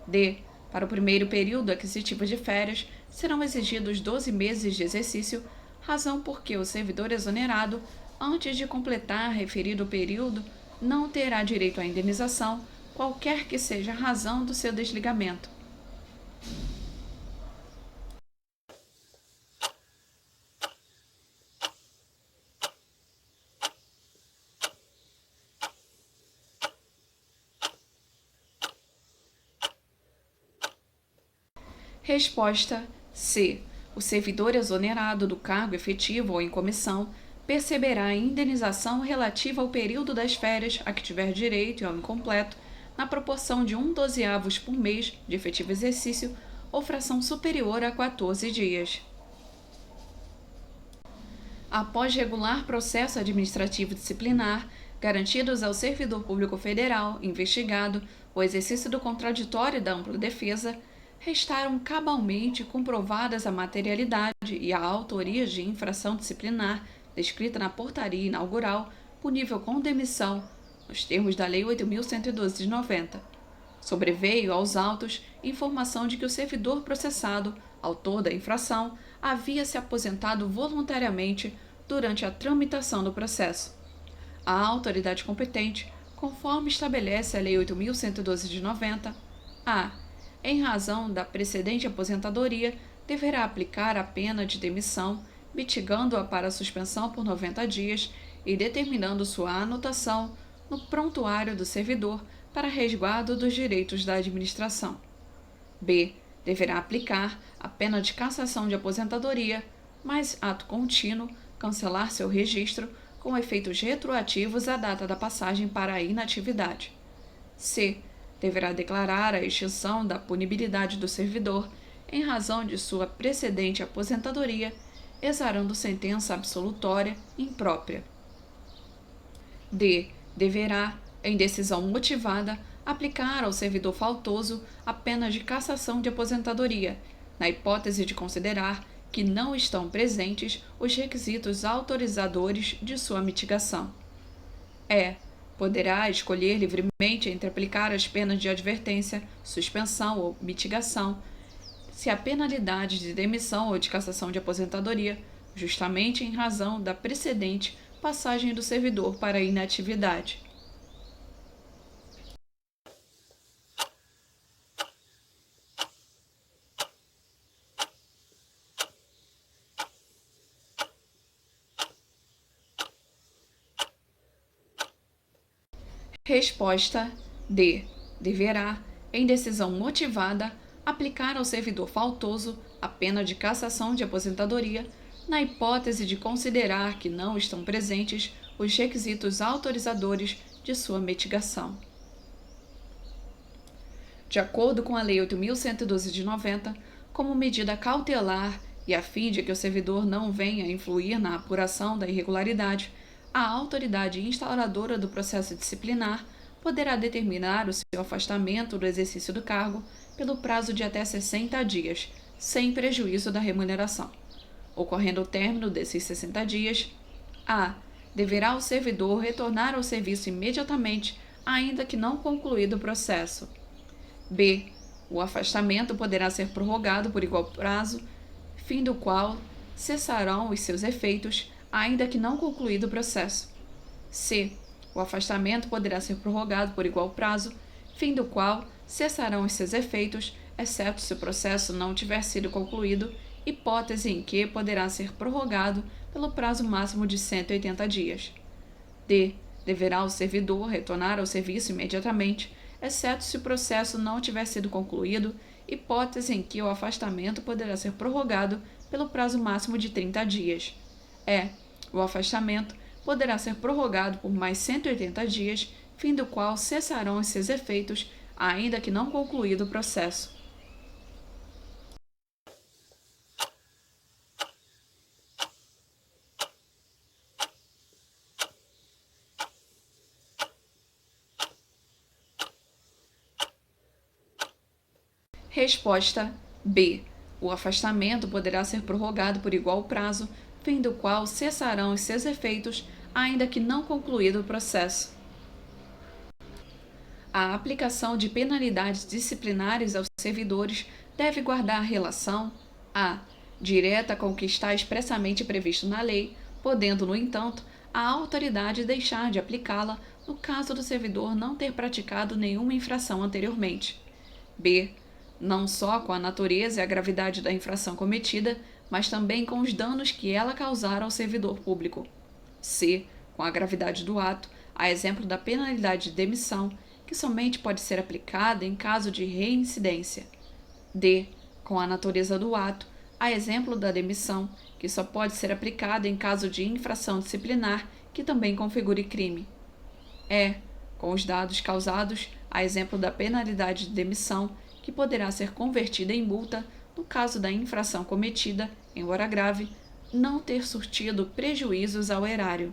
D. Para o primeiro período aquisitivo de férias, serão exigidos 12 meses de exercício, razão porque o servidor exonerado, antes de completar referido período, não terá direito à indenização, qualquer que seja a razão do seu desligamento. Resposta C. O servidor exonerado do cargo efetivo ou em comissão perceberá a indenização relativa ao período das férias a que tiver direito e ao incompleto, na proporção de 1/12 por mês de efetivo exercício ou fração superior a 14 dias. Após regular processo administrativo disciplinar, garantidos ao servidor público federal investigado o exercício do contraditório e da ampla defesa, restaram cabalmente comprovadas a materialidade e a autoria de infração disciplinar descrita na portaria inaugural, punível com demissão, nos termos da Lei 8.112 de 90. Sobreveio aos autos informação de que o servidor processado, autor da infração, havia se aposentado voluntariamente durante a tramitação do processo. A autoridade competente, conforme estabelece a Lei 8.112 de 90, em razão da precedente aposentadoria, deverá aplicar a pena de demissão, mitigando-a para suspensão por 90 dias e determinando sua anotação no prontuário do servidor para resguardo dos direitos da administração. B. deverá aplicar a pena de cassação de aposentadoria, mas, ato contínuo, cancelar seu registro com efeitos retroativos à data da passagem para a inatividade. C. Deverá declarar a extinção da punibilidade do servidor em razão de sua precedente aposentadoria, exarando sentença absolutória imprópria. D. Deverá, em decisão motivada, aplicar ao servidor faltoso a pena de cassação de aposentadoria, na hipótese de considerar que não estão presentes os requisitos autorizadores de sua mitigação. E. Poderá escolher livremente entre aplicar as penas de advertência, suspensão ou mitigação, se a penalidade de demissão ou de cassação de aposentadoria, justamente em razão da precedente passagem do servidor para a inatividade. Resposta D. Deverá, em decisão motivada, aplicar ao servidor faltoso a pena de cassação de aposentadoria, na hipótese de considerar que não estão presentes os requisitos autorizadores de sua mitigação. De acordo com a Lei 8.112 de 90, como medida cautelar e a fim de que o servidor não venha a influir na apuração da irregularidade, a autoridade instauradora do processo disciplinar poderá determinar o seu afastamento do exercício do cargo pelo prazo de até 60 dias, sem prejuízo da remuneração. Ocorrendo o término desses 60 dias, a. Deverá o servidor retornar ao serviço imediatamente, ainda que não concluído o processo. B. O afastamento poderá ser prorrogado por igual prazo, fim do qual cessarão os seus efeitos, ainda que não concluído o processo. C. O afastamento poderá ser prorrogado por igual prazo, fim do qual cessarão os seus efeitos, exceto se o processo não tiver sido concluído, hipótese em que poderá ser prorrogado pelo prazo máximo de 180 dias. D. Deverá o servidor retornar ao serviço imediatamente, exceto se o processo não tiver sido concluído, hipótese em que o afastamento poderá ser prorrogado pelo prazo máximo de 30 dias. E. O afastamento poderá ser prorrogado por mais 180 dias, fim do qual cessarão os seus efeitos, ainda que não concluído o processo. Resposta B. O afastamento poderá ser prorrogado por igual prazo, fim do qual cessarão os seus efeitos, ainda que não concluído o processo. A aplicação de penalidades disciplinares aos servidores deve guardar relação a. Direta com o que está expressamente previsto na lei, podendo, no entanto, a autoridade deixar de aplicá-la no caso do servidor não ter praticado nenhuma infração anteriormente. B. Não só com a natureza e a gravidade da infração cometida, mas também com os danos que ela causar ao servidor público. C. Com a gravidade do ato, a exemplo da penalidade de demissão, que somente pode ser aplicada em caso de reincidência. D. Com a natureza do ato, a exemplo da demissão, que só pode ser aplicada em caso de infração disciplinar, que também configure crime. E. Com os dados causados, a exemplo da penalidade de demissão, que poderá ser convertida em multa no caso da infração cometida, embora grave, não ter surtido prejuízos ao erário.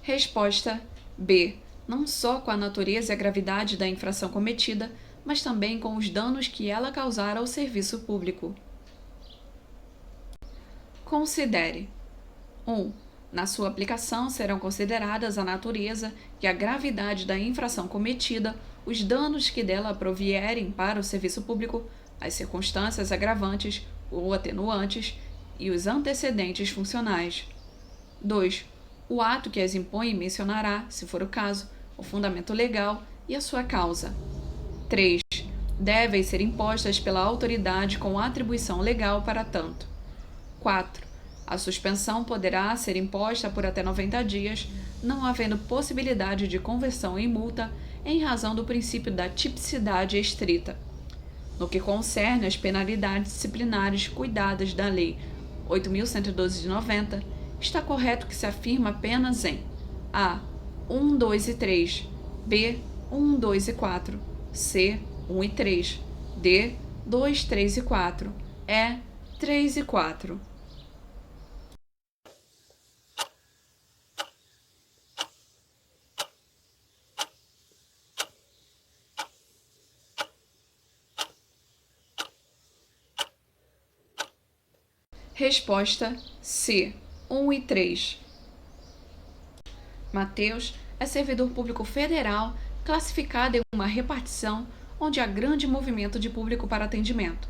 Resposta B. Não só com a natureza e a gravidade da infração cometida, mas também com os danos que ela causar ao serviço público. Considere: 1. Na sua aplicação serão consideradas a natureza e a gravidade da infração cometida, os danos que dela provierem para o serviço público, as circunstâncias agravantes ou atenuantes e os antecedentes funcionais. 2. O ato que as impõe mencionará, se for o caso, o fundamento legal e a sua causa. 3. devem ser impostas pela autoridade com atribuição legal para tanto. 4. A suspensão poderá ser imposta por até 90 dias, não havendo possibilidade de conversão em multa em razão do princípio da tipicidade estrita. No que concerne às penalidades disciplinares cuidadas da Lei 8.112 de 90, está correto que se afirma apenas em A. 1, 2 e 3, B. 1, 2 e 4, C. 1 e 3, D. 2, 3 e 4, E. 3 e 4. Resposta C. 1 e 3. Mateus é servidor público federal classificado em uma repartição onde há grande movimento de público para atendimento.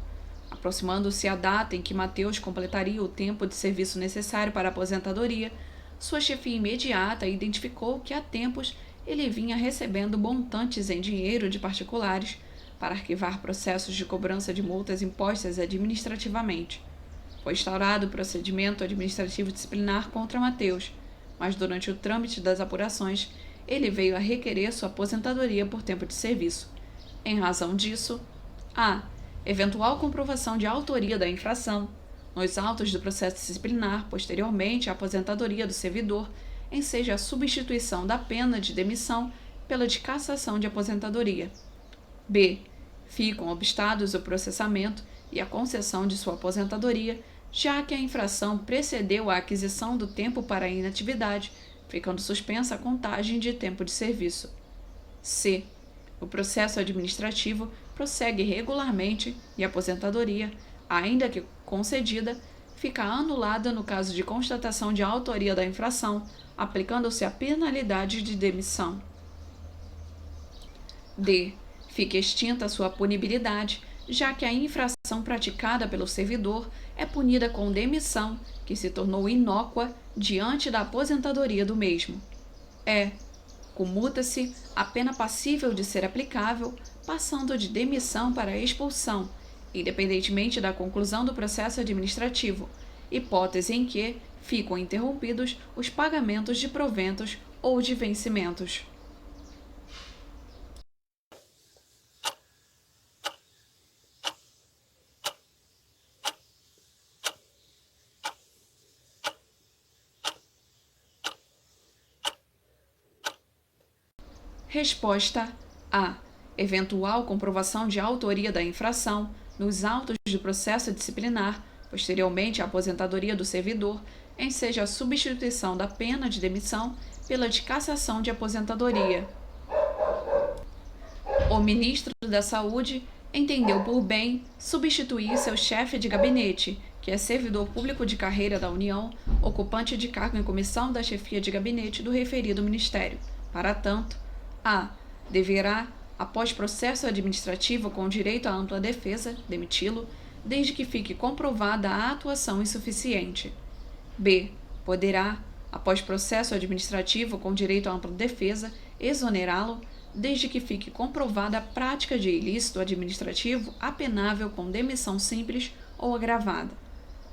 Aproximando-se a data em que Mateus completaria o tempo de serviço necessário para a aposentadoria, sua chefia imediata identificou que há tempos ele vinha recebendo montantes em dinheiro de particulares para arquivar processos de cobrança de multas impostas administrativamente. Foi instaurado o procedimento administrativo disciplinar contra Mateus, mas durante o trâmite das apurações, ele veio a requerer sua aposentadoria por tempo de serviço. Em razão disso, a. Eventual comprovação de autoria da infração, nos autos do processo disciplinar posteriormente à aposentadoria do servidor, enseja a substituição da pena de demissão pela de cassação de aposentadoria. B. Ficam obstados o processamento e a concessão de sua aposentadoria, já que a infração precedeu a aquisição do tempo para a inatividade, ficando suspensa a contagem de tempo de serviço. C. O processo administrativo prossegue regularmente e a aposentadoria, ainda que concedida, fica anulada no caso de constatação de autoria da infração, aplicando-se a penalidade de demissão. D. Fica extinta sua punibilidade, já que a infração praticada pelo servidor é punida com demissão, que se tornou inócua diante da aposentadoria do mesmo. E. Comuta-se a pena passível de ser aplicável, passando de demissão para expulsão, independentemente da conclusão do processo administrativo, hipótese em que ficam interrompidos os pagamentos de proventos ou de vencimentos. Resposta A. Eventual comprovação de autoria da infração nos autos do processo disciplinar, posteriormente à aposentadoria do servidor, enseja a substituição da pena de demissão pela de cassação de aposentadoria. O ministro da Saúde entendeu por bem substituir seu chefe de gabinete, que é servidor público de carreira da União, ocupante de cargo em comissão da chefia de gabinete do referido ministério. Para tanto, A. Deverá, após processo administrativo com direito à ampla defesa, demiti-lo, desde que fique comprovada a atuação insuficiente. B. Poderá, após processo administrativo com direito à ampla defesa, exonerá-lo, desde que fique comprovada a prática de ilícito administrativo apenável com demissão simples ou agravada.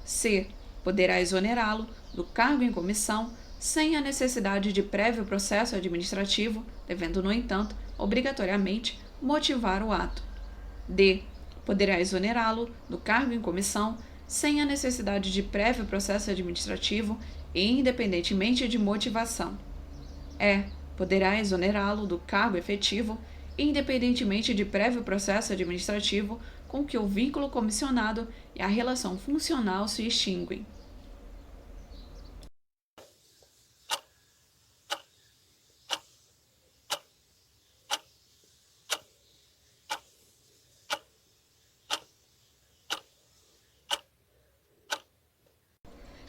C. Poderá exonerá-lo do cargo em comissão sem a necessidade de prévio processo administrativo, devendo, no entanto, obrigatoriamente motivar o ato. D. Poderá exonerá-lo do cargo em comissão sem a necessidade de prévio processo administrativo e independentemente de motivação. E. Poderá exonerá-lo do cargo efetivo independentemente de prévio processo administrativo com que o vínculo comissionado e a relação funcional se extinguem.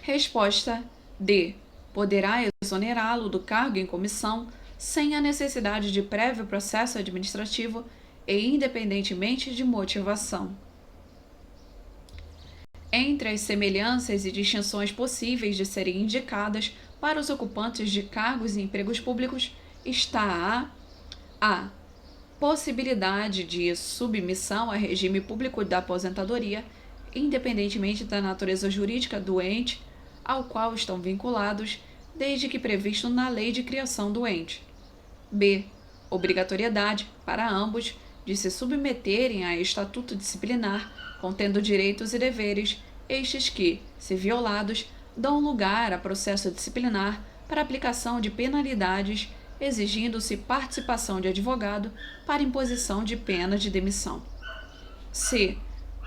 Resposta D. Poderá exonerá-lo do cargo em comissão sem a necessidade de prévio processo administrativo e independentemente de motivação. Entre as semelhanças e distinções possíveis de serem indicadas para os ocupantes de cargos e empregos públicos está a. possibilidade de submissão a regime público da aposentadoria, independentemente da natureza jurídica do ente ao qual estão vinculados, desde que previsto na lei de criação do ente. B. Obrigatoriedade, para ambos, de se submeterem a estatuto disciplinar, contendo direitos e deveres, estes que, se violados, dão lugar a processo disciplinar para aplicação de penalidades, exigindo-se participação de advogado para imposição de pena de demissão. C.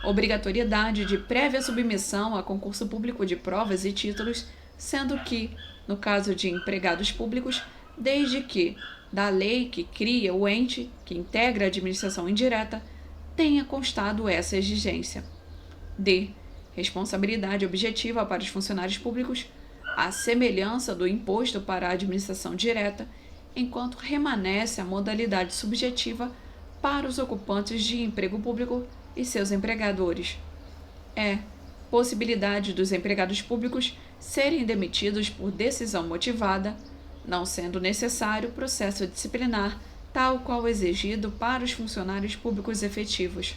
Obrigatoriedade de prévia submissão a concurso público de provas e títulos, sendo que, no caso de empregados públicos, desde que, da lei que cria o ente que integra a administração indireta, tenha constado essa exigência. D. Responsabilidade objetiva para os funcionários públicos, à semelhança do imposto para a administração direta, enquanto remanesce a modalidade subjetiva para os ocupantes de emprego público e seus empregadores. E. Possibilidade dos empregados públicos serem demitidos por decisão motivada, não sendo necessário processo disciplinar, tal qual exigido para os funcionários públicos efetivos.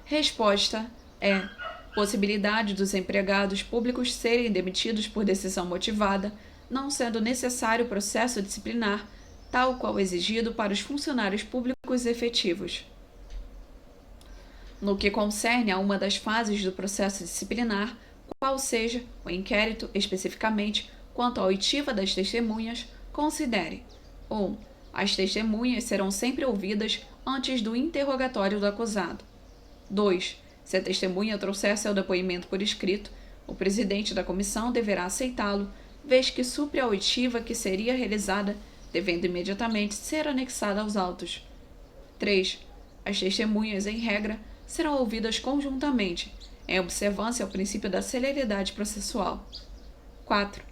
Resposta é: possibilidade dos empregados públicos serem demitidos por decisão motivada, não sendo necessário processo disciplinar, tal qual exigido para os funcionários públicos efetivos. No que concerne a uma das fases do processo disciplinar, qual seja o inquérito especificamente quanto à oitiva das testemunhas, considere: 1. As testemunhas serão sempre ouvidas antes do interrogatório do acusado. 2. Se a testemunha trouxer seu depoimento por escrito, o presidente da comissão deverá aceitá-lo, vez que supre a oitiva que seria realizada, devendo imediatamente ser anexada aos autos. 3. As testemunhas, em regra, serão ouvidas conjuntamente, em observância ao princípio da celeridade processual. 4.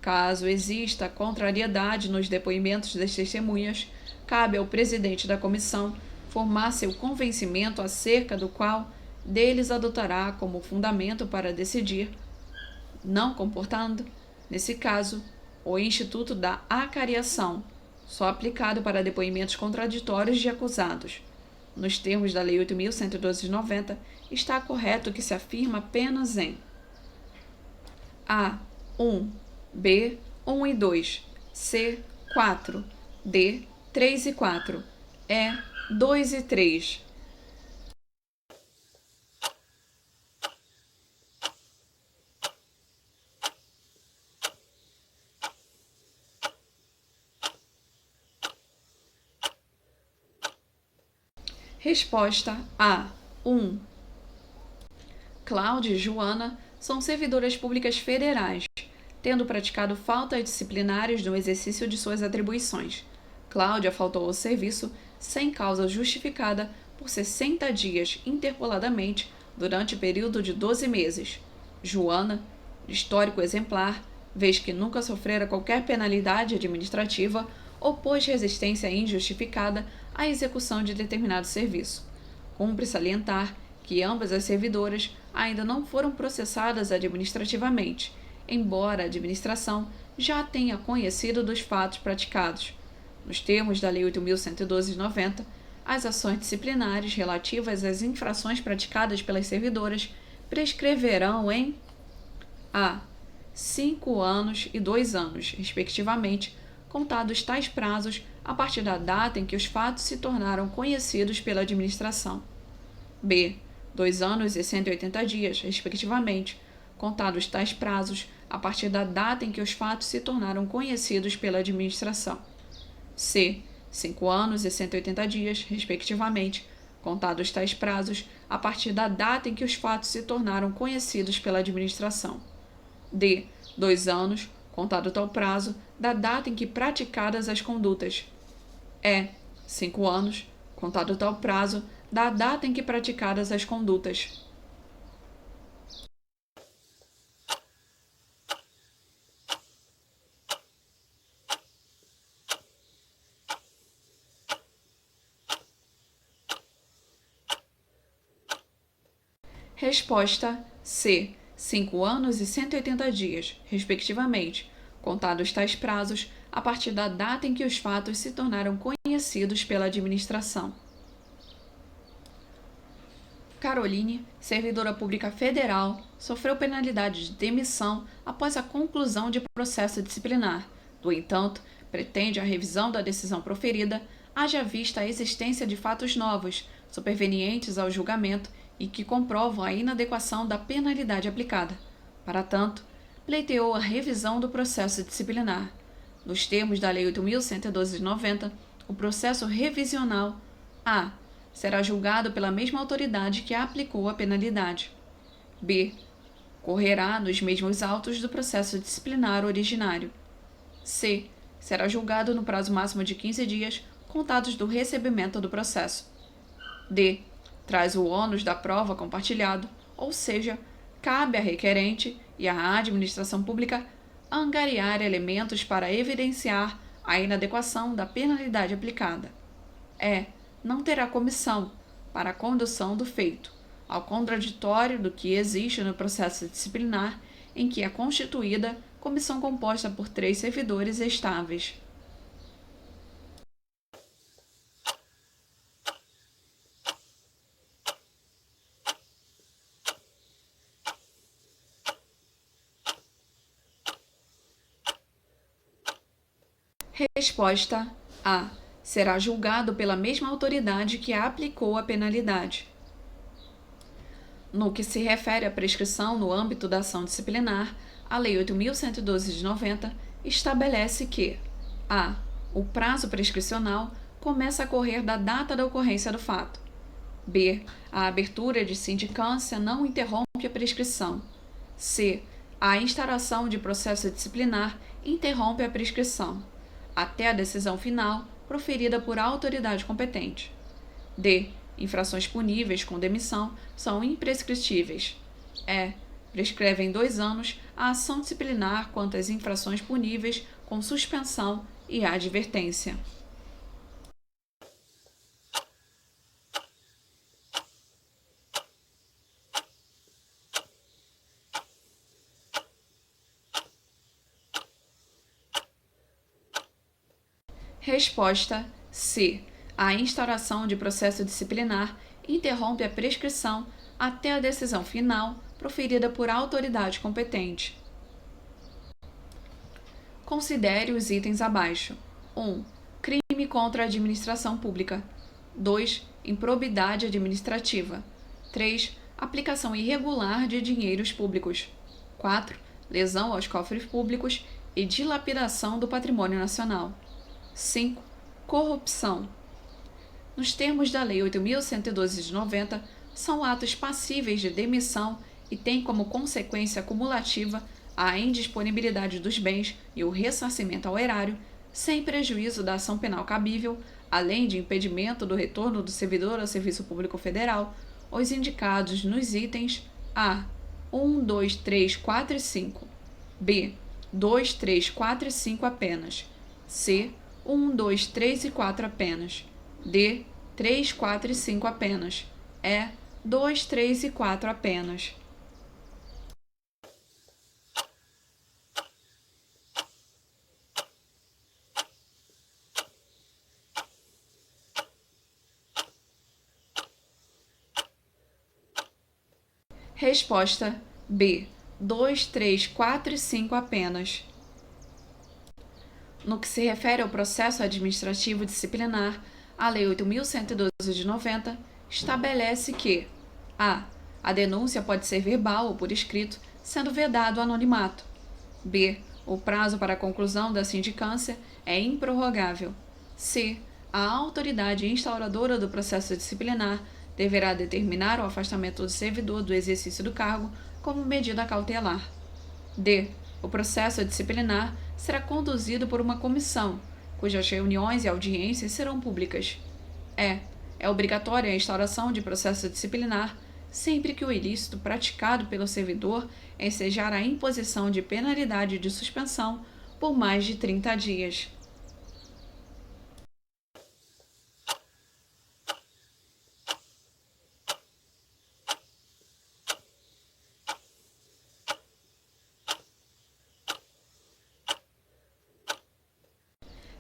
Caso exista contrariedade nos depoimentos das testemunhas, cabe ao presidente da comissão formar seu convencimento acerca do qual deles adotará como fundamento para decidir, não comportando, nesse caso, o instituto da acariação, só aplicado para depoimentos contraditórios de acusados. Nos termos da Lei 8.112/90, está correto que se afirma apenas em A. 1, B. 1 e 2, C. 4, D. 3 e 4, E. 2 e 3. Resposta A. 1. Cláudia e Joana são servidoras públicas federais, tendo praticado faltas disciplinares no exercício de suas atribuições. Cláudia faltou ao serviço sem causa justificada por 60 dias interpoladamente durante período de 12 meses. Joana, histórico exemplar, vez que nunca sofrera qualquer penalidade administrativa, opôs resistência injustificada à execução de determinado serviço. Cumpre salientar que ambas as servidoras ainda não foram processadas administrativamente, embora a administração já tenha conhecido dos fatos praticados. Nos termos da Lei 8.112/90, as ações disciplinares relativas às infrações praticadas pelas servidoras prescreverão em A. 5 anos e 2 anos, respectivamente, contados tais prazos a partir da data em que os fatos se tornaram conhecidos pela administração. B. 2 anos e 180 dias, respectivamente, contados tais prazos a partir da data em que os fatos se tornaram conhecidos pela administração. C. 5 anos e 180 dias, respectivamente, contados tais prazos a partir da data em que os fatos se tornaram conhecidos pela administração. D. 2 anos, contado tal prazo, da data em que praticadas as condutas. E. 5 anos, contado tal prazo, da data em que praticadas as condutas. Resposta C. 5 anos e 180 dias, respectivamente, contados tais prazos a partir da data em que os fatos se tornaram conhecidos pela administração. Caroline, servidora pública federal, sofreu penalidade de demissão após a conclusão de processo disciplinar. No entanto, pretende a revisão da decisão proferida, haja vista a existência de fatos novos, supervenientes ao julgamento e que comprovam a inadequação da penalidade aplicada. Para tanto, pleiteou a revisão do processo disciplinar. Nos termos da Lei 8.112 de 90, o processo revisional a. será julgado pela mesma autoridade que aplicou a penalidade. B. Correrá nos mesmos autos do processo disciplinar originário. C. Será julgado no prazo máximo de 15 dias, contados do recebimento do processo. D. Traz o ônus da prova compartilhado, ou seja, cabe à requerente e à administração pública angariar elementos para evidenciar a inadequação da penalidade aplicada. E. Não terá comissão para a condução do feito, ao contraditório do que existe no processo disciplinar, em que é constituída comissão composta por 3 servidores estáveis. Resposta A. Será julgado pela mesma autoridade que aplicou a penalidade. No que se refere à prescrição no âmbito da ação disciplinar, a Lei 8.112 de 90 estabelece que a. O prazo prescricional começa a correr da data da ocorrência do fato. B. A abertura de sindicância não interrompe a prescrição. C. A instauração de processo disciplinar interrompe a prescrição, até a decisão final proferida por autoridade competente. D. Infrações puníveis com demissão são imprescritíveis. E. Prescreve em 2 anos a ação disciplinar quanto às infrações puníveis com suspensão e advertência. Resposta C. A instauração de processo disciplinar interrompe a prescrição até a decisão final proferida por autoridade competente. Considere os itens abaixo. 1. Crime contra a administração pública. 2. Improbidade administrativa. 3. Aplicação irregular de dinheiros públicos. 4. Lesão aos cofres públicos e dilapidação do patrimônio nacional. 5. Corrupção. Nos termos da Lei 8.112 de 90, são atos passíveis de demissão e têm como consequência cumulativa a indisponibilidade dos bens e o ressarcimento ao erário, sem prejuízo da ação penal cabível, além de impedimento do retorno do servidor ao serviço público federal, os indicados nos itens A. 1, 2, 3, 4 e 5. B. 2, 3, 4 e 5 apenas. C. 1, 2, 3 e 4 apenas. D. 3, 4 e 5 apenas. E. 2, 3 e 4 apenas. Resposta B. 2, 3, 4 e 5 apenas. No que se refere ao processo administrativo disciplinar, a Lei 8.112 de 90 estabelece que a. A denúncia pode ser verbal ou por escrito, sendo vedado o anonimato. B. O prazo para a conclusão da sindicância é improrrogável. C. A autoridade instauradora do processo disciplinar deverá determinar o afastamento do servidor do exercício do cargo como medida cautelar. D. O processo disciplinar será conduzido por uma comissão, cujas reuniões e audiências serão públicas. E. É obrigatória a instauração de processo disciplinar sempre que o ilícito praticado pelo servidor ensejar a imposição de penalidade de suspensão por mais de 30 dias.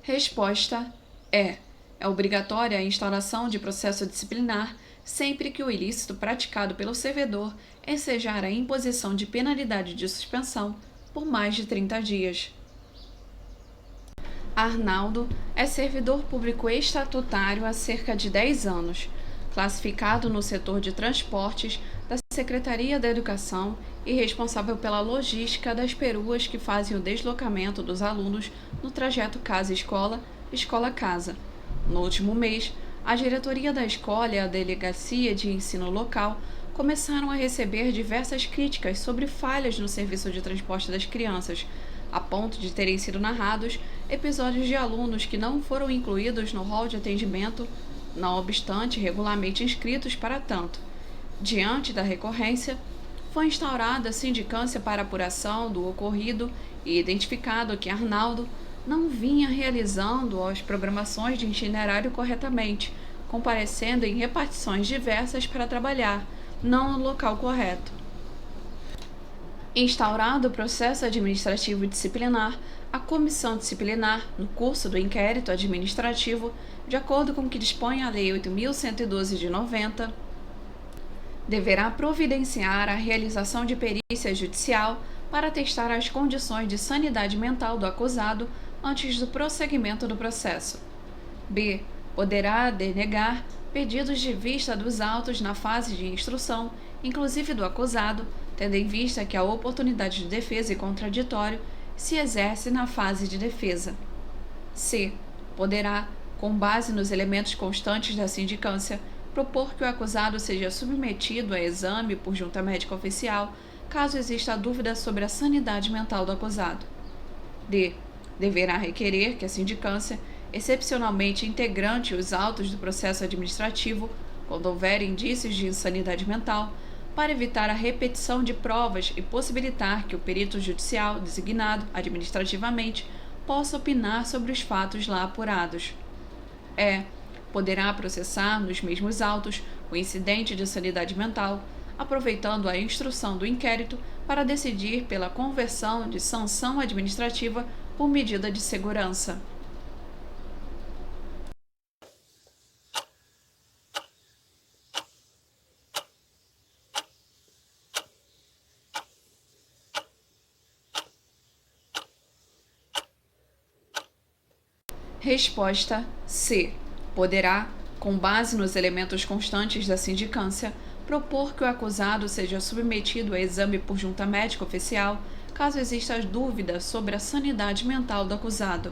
Resposta é: é obrigatória a instauração de processo disciplinar sempre que o ilícito praticado pelo servidor ensejar a imposição de penalidade de suspensão por mais de 30 dias. Arnaldo é servidor público estatutário há cerca de 10 anos, classificado no setor de transportes da Secretaria da Educação e responsável pela logística das peruas que fazem o deslocamento dos alunos no trajeto casa-escola, escola-casa. No último mês, a diretoria da escola e a delegacia de ensino local começaram a receber diversas críticas sobre falhas no serviço de transporte das crianças, a ponto de terem sido narrados episódios de alunos que não foram incluídos no rol de atendimento, não obstante regularmente inscritos para tanto. Diante da recorrência, foi instaurada a sindicância para apuração do ocorrido e identificado que Arnaldo não vinha realizando as programações de itinerário corretamente, comparecendo em repartições diversas para trabalhar, não no local correto. Instaurado o processo administrativo disciplinar, a comissão disciplinar, no curso do inquérito administrativo, de acordo com o que dispõe a Lei 8.112 de 90, deverá providenciar a realização de perícia judicial para atestar as condições de sanidade mental do acusado antes do prosseguimento do processo. B. Poderá denegar pedidos de vista dos autos na fase de instrução, inclusive do acusado, tendo em vista que a oportunidade de defesa e contraditório se exerce na fase de defesa. C. Poderá, com base nos elementos constantes da sindicância, propor que o acusado seja submetido a exame por junta médica oficial, caso exista dúvida sobre a sanidade mental do acusado. D. Deverá requerer que a sindicância, excepcionalmente integrante os autos do processo administrativo, quando houver indícios de insanidade mental, para evitar a repetição de provas e possibilitar que o perito judicial designado administrativamente possa opinar sobre os fatos lá apurados. E. Poderá processar nos mesmos autos o incidente de sanidade mental, aproveitando a instrução do inquérito para decidir pela conversão de sanção administrativa por medida de segurança. Resposta C. Poderá, com base nos elementos constantes da sindicância, propor que o acusado seja submetido a exame por junta médica oficial, caso exista dúvida sobre a sanidade mental do acusado.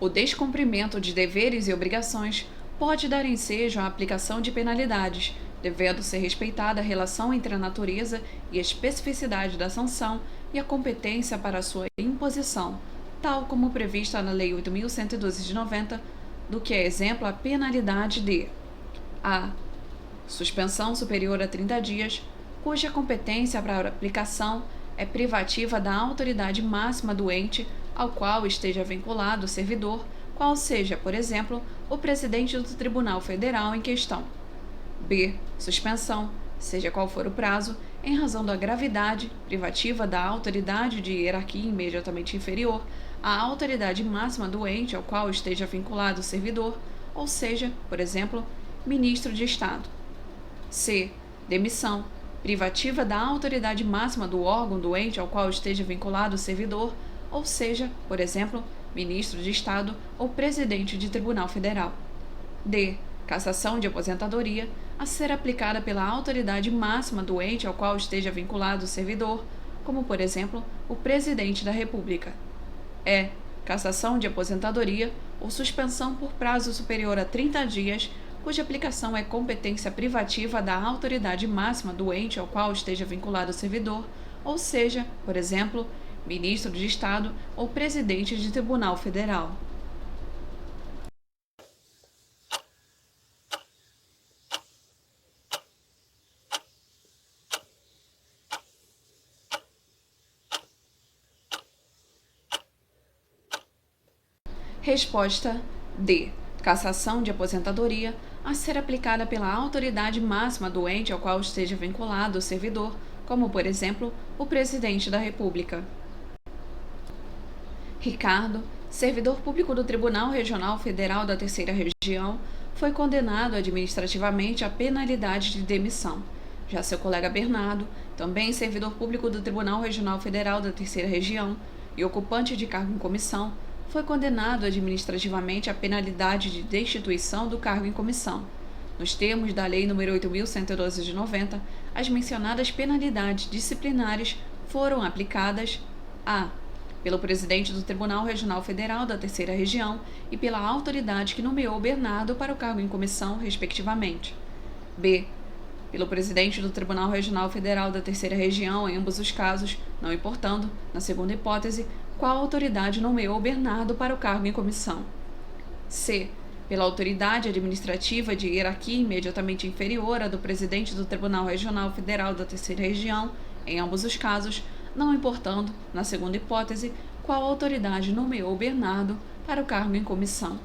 O descumprimento de deveres e obrigações pode dar ensejo à aplicação de penalidades, devendo ser respeitada a relação entre a natureza e a especificidade da sanção e a competência para sua imposição, tal como prevista na Lei 8.112 de 90, do que é exemplo a penalidade de a. Suspensão superior a 30 dias, cuja competência para aplicação é privativa da autoridade máxima do ente ao qual esteja vinculado o servidor, qual seja, por exemplo, o presidente do Tribunal Federal em questão. B. Suspensão, seja qual for o prazo, em razão da gravidade, privativa da autoridade de hierarquia imediatamente inferior à autoridade máxima do ente ao qual esteja vinculado o servidor, ou seja, por exemplo, ministro de Estado. C. Demissão, privativa da autoridade máxima do órgão do ente ao qual esteja vinculado o servidor, ou seja, por exemplo, ministro de Estado ou presidente de Tribunal Federal. D. Cassação de aposentadoria, a ser aplicada pela autoridade máxima do ente ao qual esteja vinculado o servidor, como, por exemplo, o presidente da República. E. Cassação de aposentadoria ou suspensão por prazo superior a 30 dias, cuja aplicação é competência privativa da autoridade máxima do ente ao qual esteja vinculado o servidor, ou seja, por exemplo, ministro de Estado ou presidente de Tribunal Federal. Resposta D. Cassação de aposentadoria a ser aplicada pela autoridade máxima do ente ao qual esteja vinculado o servidor, como, por exemplo, o presidente da República. Ricardo, servidor público do Tribunal Regional Federal da Terceira Região, foi condenado administrativamente à penalidade de demissão. Já seu colega Bernardo, também servidor público do Tribunal Regional Federal da Terceira Região e ocupante de cargo em comissão, foi condenado administrativamente à penalidade de destituição do cargo em comissão. Nos termos da Lei nº 8.112 de 90, as mencionadas penalidades disciplinares foram aplicadas a pelo presidente do Tribunal Regional Federal da Terceira Região e pela autoridade que nomeou Bernardo para o cargo em comissão, respectivamente. B. Pelo presidente do Tribunal Regional Federal da Terceira Região, em ambos os casos, não importando, na segunda hipótese, qual autoridade nomeou Bernardo para o cargo em comissão. C. Pela autoridade administrativa de hierarquia imediatamente inferior à do presidente do Tribunal Regional Federal da Terceira Região, em ambos os casos, não importando, na segunda hipótese, qual autoridade nomeou Bernardo para o cargo em comissão.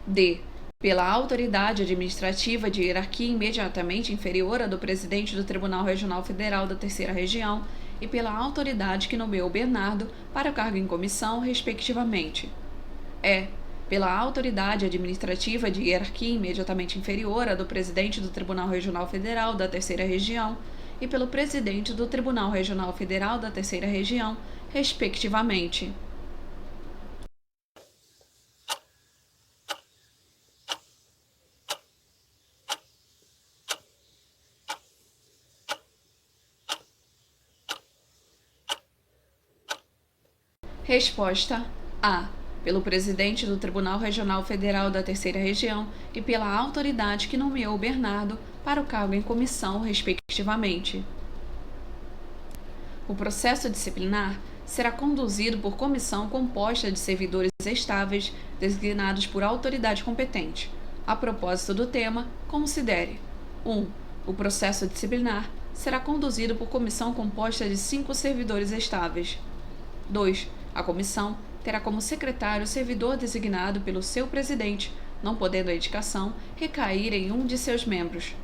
D. Pela autoridade administrativa de hierarquia imediatamente inferior à do presidente do Tribunal Regional Federal da Terceira Região e pela autoridade que nomeou Bernardo para o cargo em comissão, respectivamente. E. Pela autoridade administrativa de hierarquia imediatamente inferior à do presidente do Tribunal Regional Federal da Terceira Região e pelo presidente do Tribunal Regional Federal da Terceira Região, respectivamente. Resposta A. Pelo presidente do Tribunal Regional Federal da Terceira Região e pela autoridade que nomeou Bernardo para o cargo em comissão, respectivamente. O processo disciplinar será conduzido por comissão composta de servidores estáveis designados por autoridade competente. A propósito do tema, considere: 1. O processo disciplinar será conduzido por comissão composta de 5 servidores estáveis. 2. A comissão terá como secretário o servidor designado pelo seu presidente, não podendo a indicação recair em um de seus membros.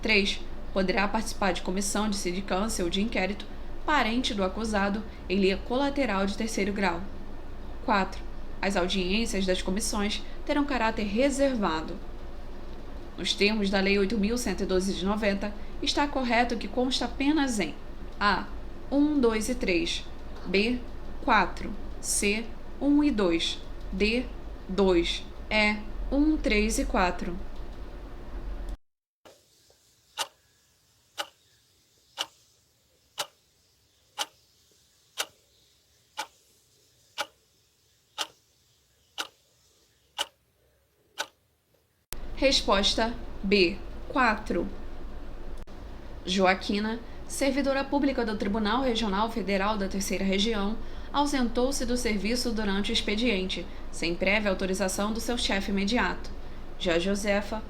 3. Poderá participar de comissão de sindicância ou de inquérito parente do acusado em linha colateral de terceiro grau. 4. As audiências das comissões terão caráter reservado. Nos termos da Lei 8.112 de 90, está correto que consta apenas em A. 1, 2 e 3, B. 4, C. 1 e 2, D. 2, E. 1, 3 e 4. Resposta B. 4. Joaquina, servidora pública do Tribunal Regional Federal da Terceira Região, ausentou-se do serviço durante o expediente, sem prévia autorização do seu chefe imediato. Já Josefa,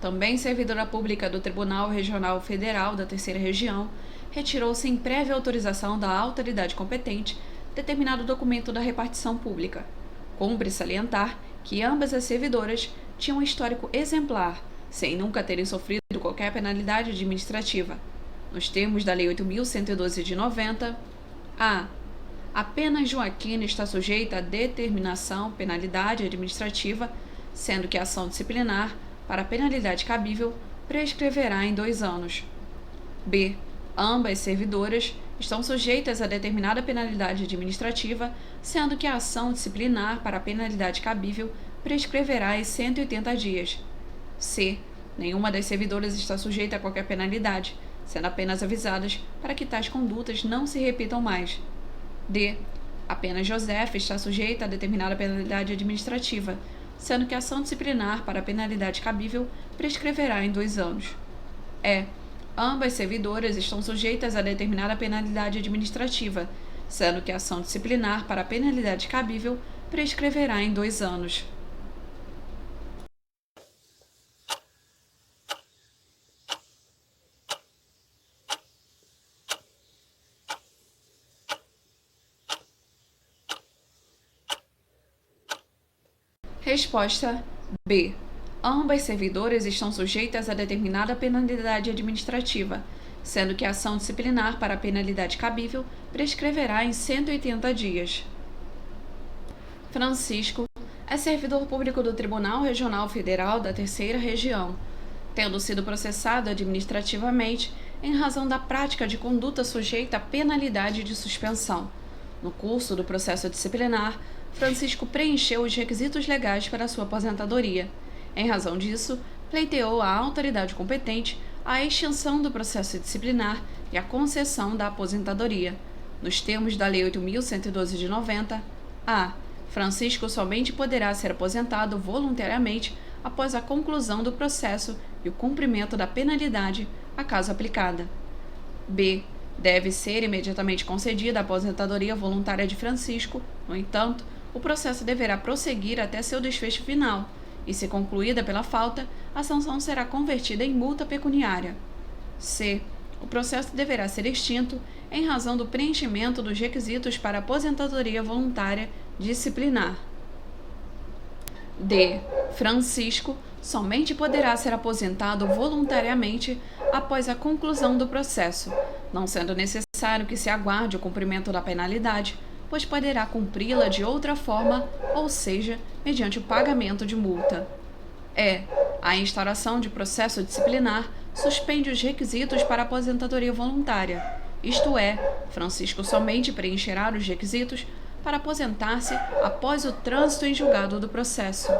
também servidora pública do Tribunal Regional Federal da Terceira Região, retirou sem prévia autorização da autoridade competente determinado documento da repartição pública. Cumpre salientar que ambas as servidoras tinham um histórico exemplar, sem nunca terem sofrido qualquer penalidade administrativa. Nos termos da Lei 8.112 de 90, a. Apenas Joaquina está sujeita à determinação penalidade administrativa, sendo que a ação disciplinar, para a penalidade cabível, prescreverá em 2 anos. B. Ambas servidoras estão sujeitas a determinada penalidade administrativa, sendo que a ação disciplinar para a penalidade cabível prescreverá em 180 dias. C. Nenhuma das servidoras está sujeita a qualquer penalidade, sendo apenas avisadas para que tais condutas não se repitam mais. D. Apenas Josefa está sujeita a determinada penalidade administrativa, sendo que a ação disciplinar para a penalidade cabível prescreverá em 2 anos. E. Ambas servidoras estão sujeitas a determinada penalidade administrativa, sendo que a ação disciplinar para a penalidade cabível prescreverá em 2 anos. Resposta B. Ambas servidoras estão sujeitas a determinada penalidade administrativa, sendo que a ação disciplinar para a penalidade cabível prescreverá em 180 dias. Francisco é servidor público do Tribunal Regional Federal da Terceira Região, tendo sido processado administrativamente em razão da prática de conduta sujeita à penalidade de suspensão. No curso do processo disciplinar, Francisco preencheu os requisitos legais para sua aposentadoria. Em razão disso, pleiteou à autoridade competente a extinção do processo disciplinar e a concessão da aposentadoria. Nos termos da Lei 8.112 de 90, a. Francisco somente poderá ser aposentado voluntariamente após a conclusão do processo e o cumprimento da penalidade, a caso aplicada. B. Deve ser imediatamente concedida a aposentadoria voluntária de Francisco. No entanto, o processo deverá prosseguir até seu desfecho final, e, se concluída pela falta, a sanção será convertida em multa pecuniária. C. O processo deverá ser extinto em razão do preenchimento dos requisitos para aposentadoria voluntária disciplinar. D. Francisco somente poderá ser aposentado voluntariamente após a conclusão do processo, não sendo necessário que se aguarde o cumprimento da penalidade, pois poderá cumpri-la de outra forma, ou seja, mediante o pagamento de multa. E. A instauração de processo disciplinar suspende os requisitos para aposentadoria voluntária, isto é, Francisco somente preencherá os requisitos para aposentar-se após o trânsito em julgado do processo.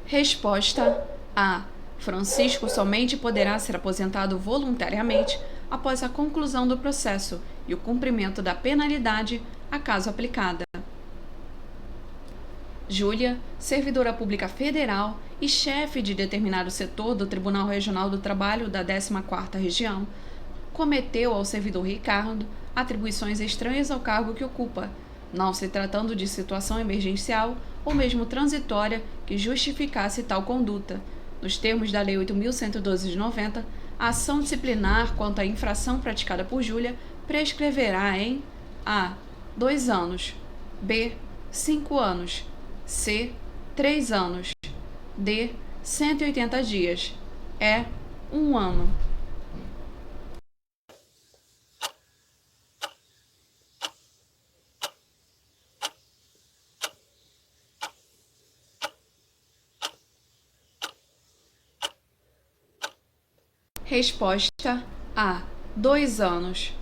Resposta A. Francisco somente poderá ser aposentado voluntariamente após a conclusão do processo e o cumprimento da penalidade, a caso aplicada. Júlia, servidora pública federal e chefe de determinado setor do Tribunal Regional do Trabalho da 14ª Região, cometeu ao servidor Ricardo atribuições estranhas ao cargo que ocupa, não se tratando de situação emergencial ou mesmo transitória que justificasse tal conduta. Nos termos da Lei 8.112 de 90, a ação disciplinar quanto à infração praticada por Júlia prescreverá em a. 2 anos, b. 5 anos, c. 3 anos, d. 180 dias, e. 1 ano. Resposta A. 2 anos.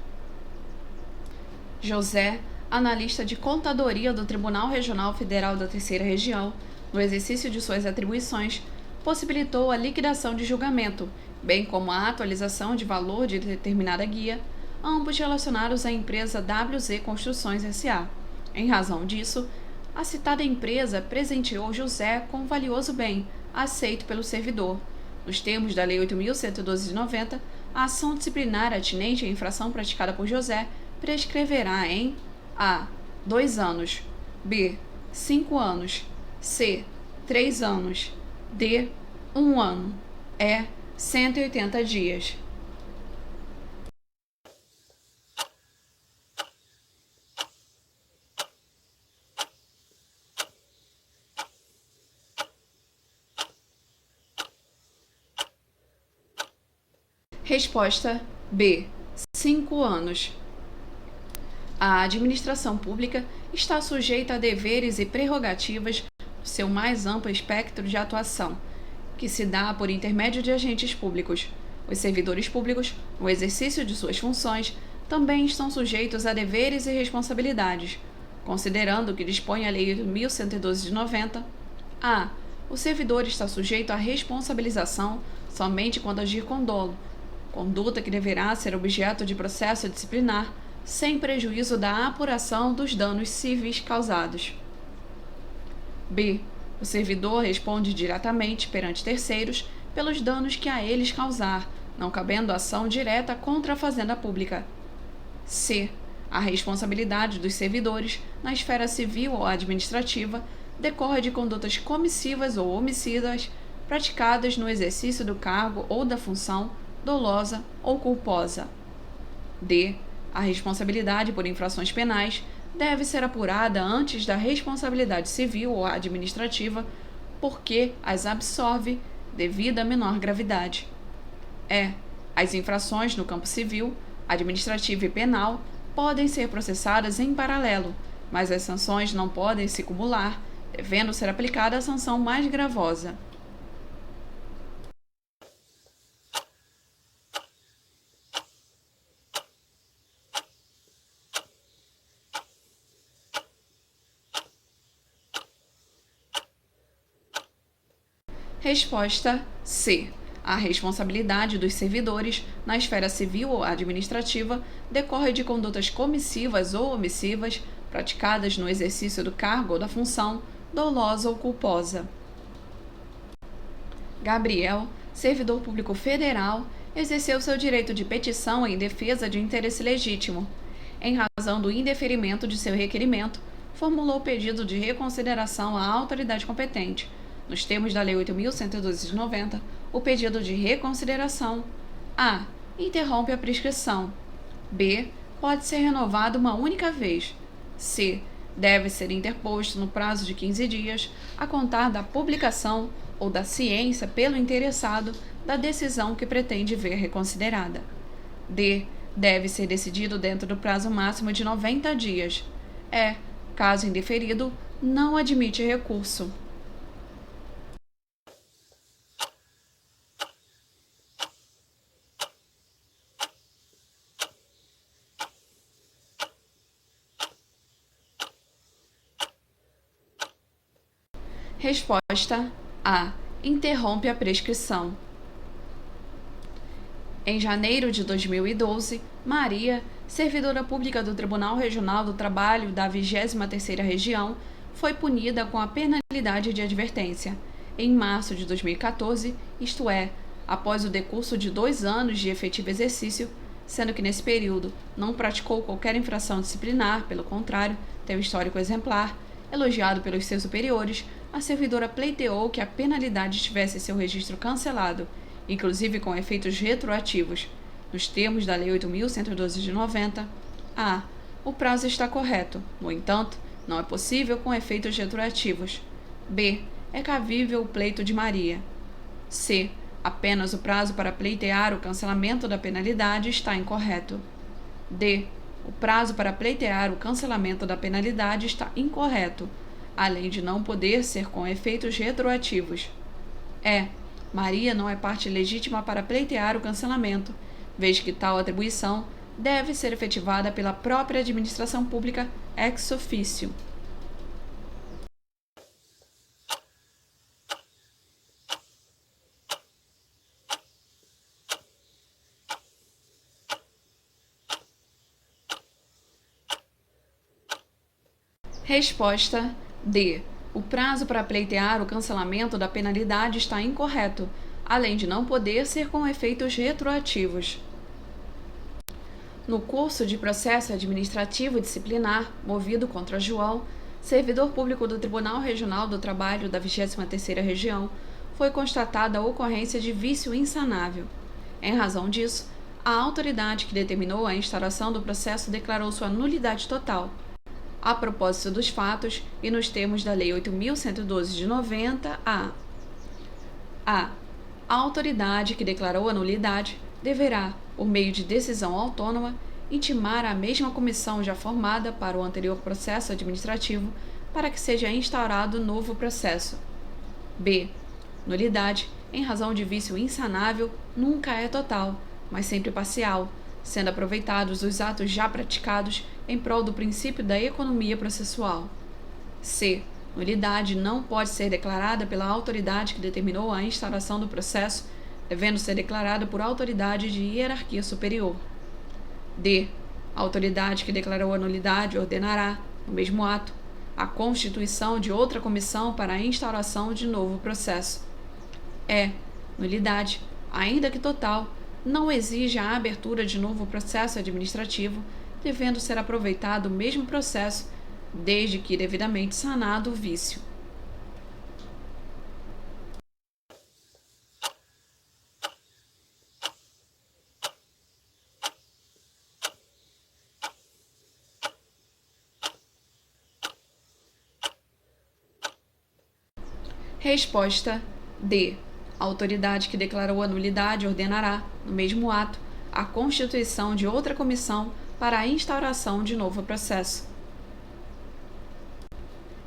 José, analista de contadoria do Tribunal Regional Federal da Terceira Região, no exercício de suas atribuições, possibilitou a liquidação de julgamento, bem como a atualização de valor de determinada guia, ambos relacionados à empresa WZ Construções S.A. Em razão disso, a citada empresa presenteou José com um valioso bem, aceito pelo servidor. Nos termos da Lei 8.112 de 90, a ação disciplinar atinente à infração praticada por José prescreverá em a. 2 anos, b. 5 anos, c. 3 anos, d. 1 ano, e. 180 dias. Resposta B. 5 anos. A administração pública está sujeita a deveres e prerrogativas do seu mais amplo espectro de atuação, que se dá por intermédio de agentes públicos. Os servidores públicos, no exercício de suas funções, também estão sujeitos a deveres e responsabilidades, considerando que dispõe a Lei 8.112 de 90. A. O servidor está sujeito à responsabilização somente quando agir com dolo, conduta que deverá ser objeto de processo disciplinar, sem prejuízo da apuração dos danos civis causados. B. O servidor responde diretamente perante terceiros pelos danos que a eles causar, não cabendo ação direta contra a fazenda pública. C. A responsabilidade dos servidores, na esfera civil ou administrativa, decorre de condutas comissivas ou homicidas praticadas no exercício do cargo ou da função, dolosa ou culposa. D. A responsabilidade por infrações penais deve ser apurada antes da responsabilidade civil ou administrativa, porque as absorve devido à menor gravidade. E. As infrações no campo civil, administrativo e penal podem ser processadas em paralelo, mas as sanções não podem se cumular, devendo ser aplicada a sanção mais gravosa. Resposta C. A responsabilidade dos servidores na esfera civil ou administrativa decorre de condutas comissivas ou omissivas praticadas no exercício do cargo ou da função, dolosa ou culposa. Gabriel, servidor público federal, exerceu seu direito de petição em defesa de interesse legítimo. Em razão do indeferimento de seu requerimento, formulou pedido de reconsideração à autoridade competente. Nos termos da Lei 8.112 de 90, o pedido de reconsideração a. Interrompe a prescrição. b. Pode ser renovado uma única vez. c. Deve ser interposto no prazo de 15 dias, a contar da publicação ou da ciência pelo interessado da decisão que pretende ver reconsiderada. D. Deve ser decidido dentro do prazo máximo de 90 dias. E. Caso indeferido, não admite recurso. Resposta A. Interrompe a prescrição. Em janeiro de 2012, Maria, servidora pública do Tribunal Regional do Trabalho da 23ª Região, foi punida com a penalidade de advertência. Em março de 2014, isto é, após o decurso de 2 anos de efetivo exercício, sendo que nesse período não praticou qualquer infração disciplinar, pelo contrário, teve histórico exemplar, elogiado pelos seus superiores, a servidora pleiteou que a penalidade tivesse seu registro cancelado, inclusive com efeitos retroativos. Nos termos da Lei 8.112 de 90, a. O prazo está correto, no entanto, não é possível com efeitos retroativos. b. É cabível o pleito de Maria. c. Apenas o prazo para pleitear o cancelamento da penalidade está incorreto. d. O prazo para pleitear o cancelamento da penalidade está incorreto, além de não poder ser com efeitos retroativos. E. Maria não é parte legítima para pleitear o cancelamento, vez que tal atribuição deve ser efetivada pela própria administração pública ex officio. Resposta D. O prazo para pleitear o cancelamento da penalidade está incorreto, além de não poder ser com efeitos retroativos. No curso de processo administrativo disciplinar movido contra João, servidor público do Tribunal Regional do Trabalho da 23ª Região, foi constatada a ocorrência de vício insanável. Em razão disso, a autoridade que determinou a instauração do processo declarou sua nulidade total. A propósito dos fatos e nos termos da Lei 8.112 de 90, a autoridade que declarou a nulidade deverá, por meio de decisão autônoma, intimar a mesma comissão já formada para o anterior processo administrativo para que seja instaurado novo processo. b. Nulidade, em razão de vício insanável, nunca é total, mas sempre parcial, sendo aproveitados os atos já praticados em prol do princípio da economia processual. c. Nulidade não pode ser declarada pela autoridade que determinou a instauração do processo, devendo ser declarada por autoridade de hierarquia superior. d. A autoridade que declarou a nulidade ordenará, no mesmo ato, a constituição de outra comissão para a instauração de novo processo. E. Nulidade, ainda que total, não exige a abertura de novo processo administrativo, devendo ser aproveitado o mesmo processo, desde que devidamente sanado o vício. Resposta D. A autoridade que declarou a nulidade ordenará, no mesmo ato, a constituição de outra comissão para a instauração de novo processo.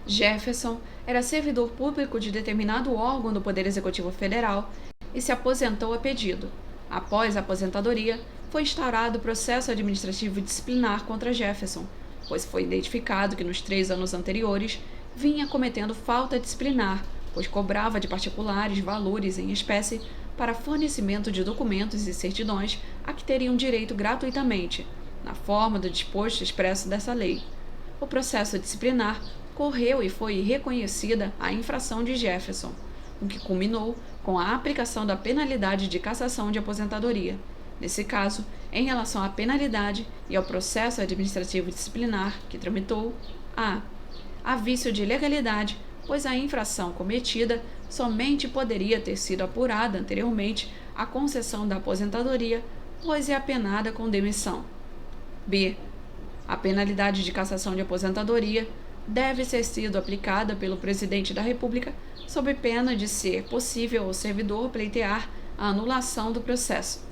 Jefferson era servidor público de determinado órgão do Poder Executivo Federal e se aposentou a pedido. Após a aposentadoria, foi instaurado o processo administrativo disciplinar contra Jefferson, pois foi identificado que nos 3 anos anteriores vinha cometendo falta disciplinar, pois cobrava de particulares valores em espécie para fornecimento de documentos e certidões a que teriam direito gratuitamente, na forma do disposto expresso dessa lei. O processo disciplinar correu e foi reconhecida a infração de Jefferson, o que culminou com a aplicação da penalidade de cassação de aposentadoria. Nesse caso, em relação à penalidade e ao processo administrativo disciplinar que tramitou, há vício de legalidade, pois a infração cometida somente poderia ter sido apurada anteriormente à concessão da aposentadoria, pois é apenada com demissão. B. A penalidade de cassação de aposentadoria deve ser sido aplicada pelo Presidente da República sob pena de ser possível ao servidor pleitear a anulação do processo.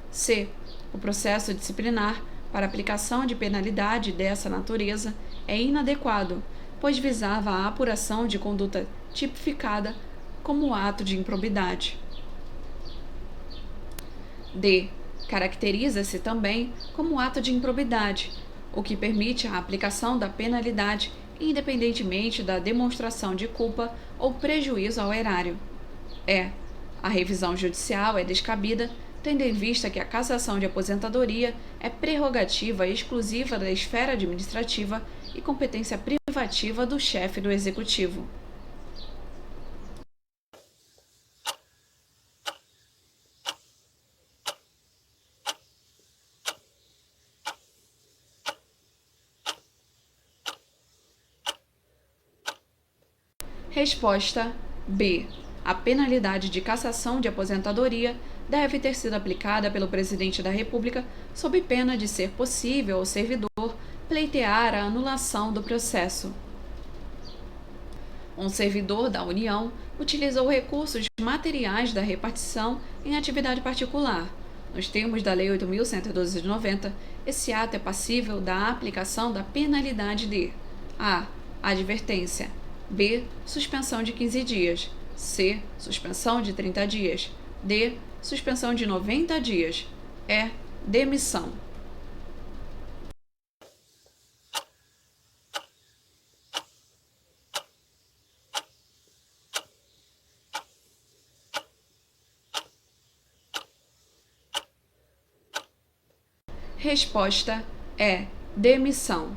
C. O processo disciplinar para aplicação de penalidade dessa natureza é inadequado, pois visava a apuração de conduta tipificada como ato de improbidade. D. Caracteriza-se também como ato de improbidade, o que permite a aplicação da penalidade independentemente da demonstração de culpa ou prejuízo ao erário. A revisão judicial é descabida, tendo em vista que a cassação de aposentadoria é prerrogativa exclusiva da esfera administrativa e competência privativa do chefe do Executivo. Resposta B. A penalidade de cassação de aposentadoria deve ter sido aplicada pelo Presidente da República sob pena de ser possível ao servidor pleitear a anulação do processo. Um servidor da União utilizou recursos materiais da repartição em atividade particular. Nos termos da Lei 8.112 de 90, esse ato é passível da aplicação da penalidade de a. Advertência. B. Suspensão de 15 dias. C. Suspensão de 30 dias. D. Suspensão de 90 dias. E. Demissão. Resposta é demissão.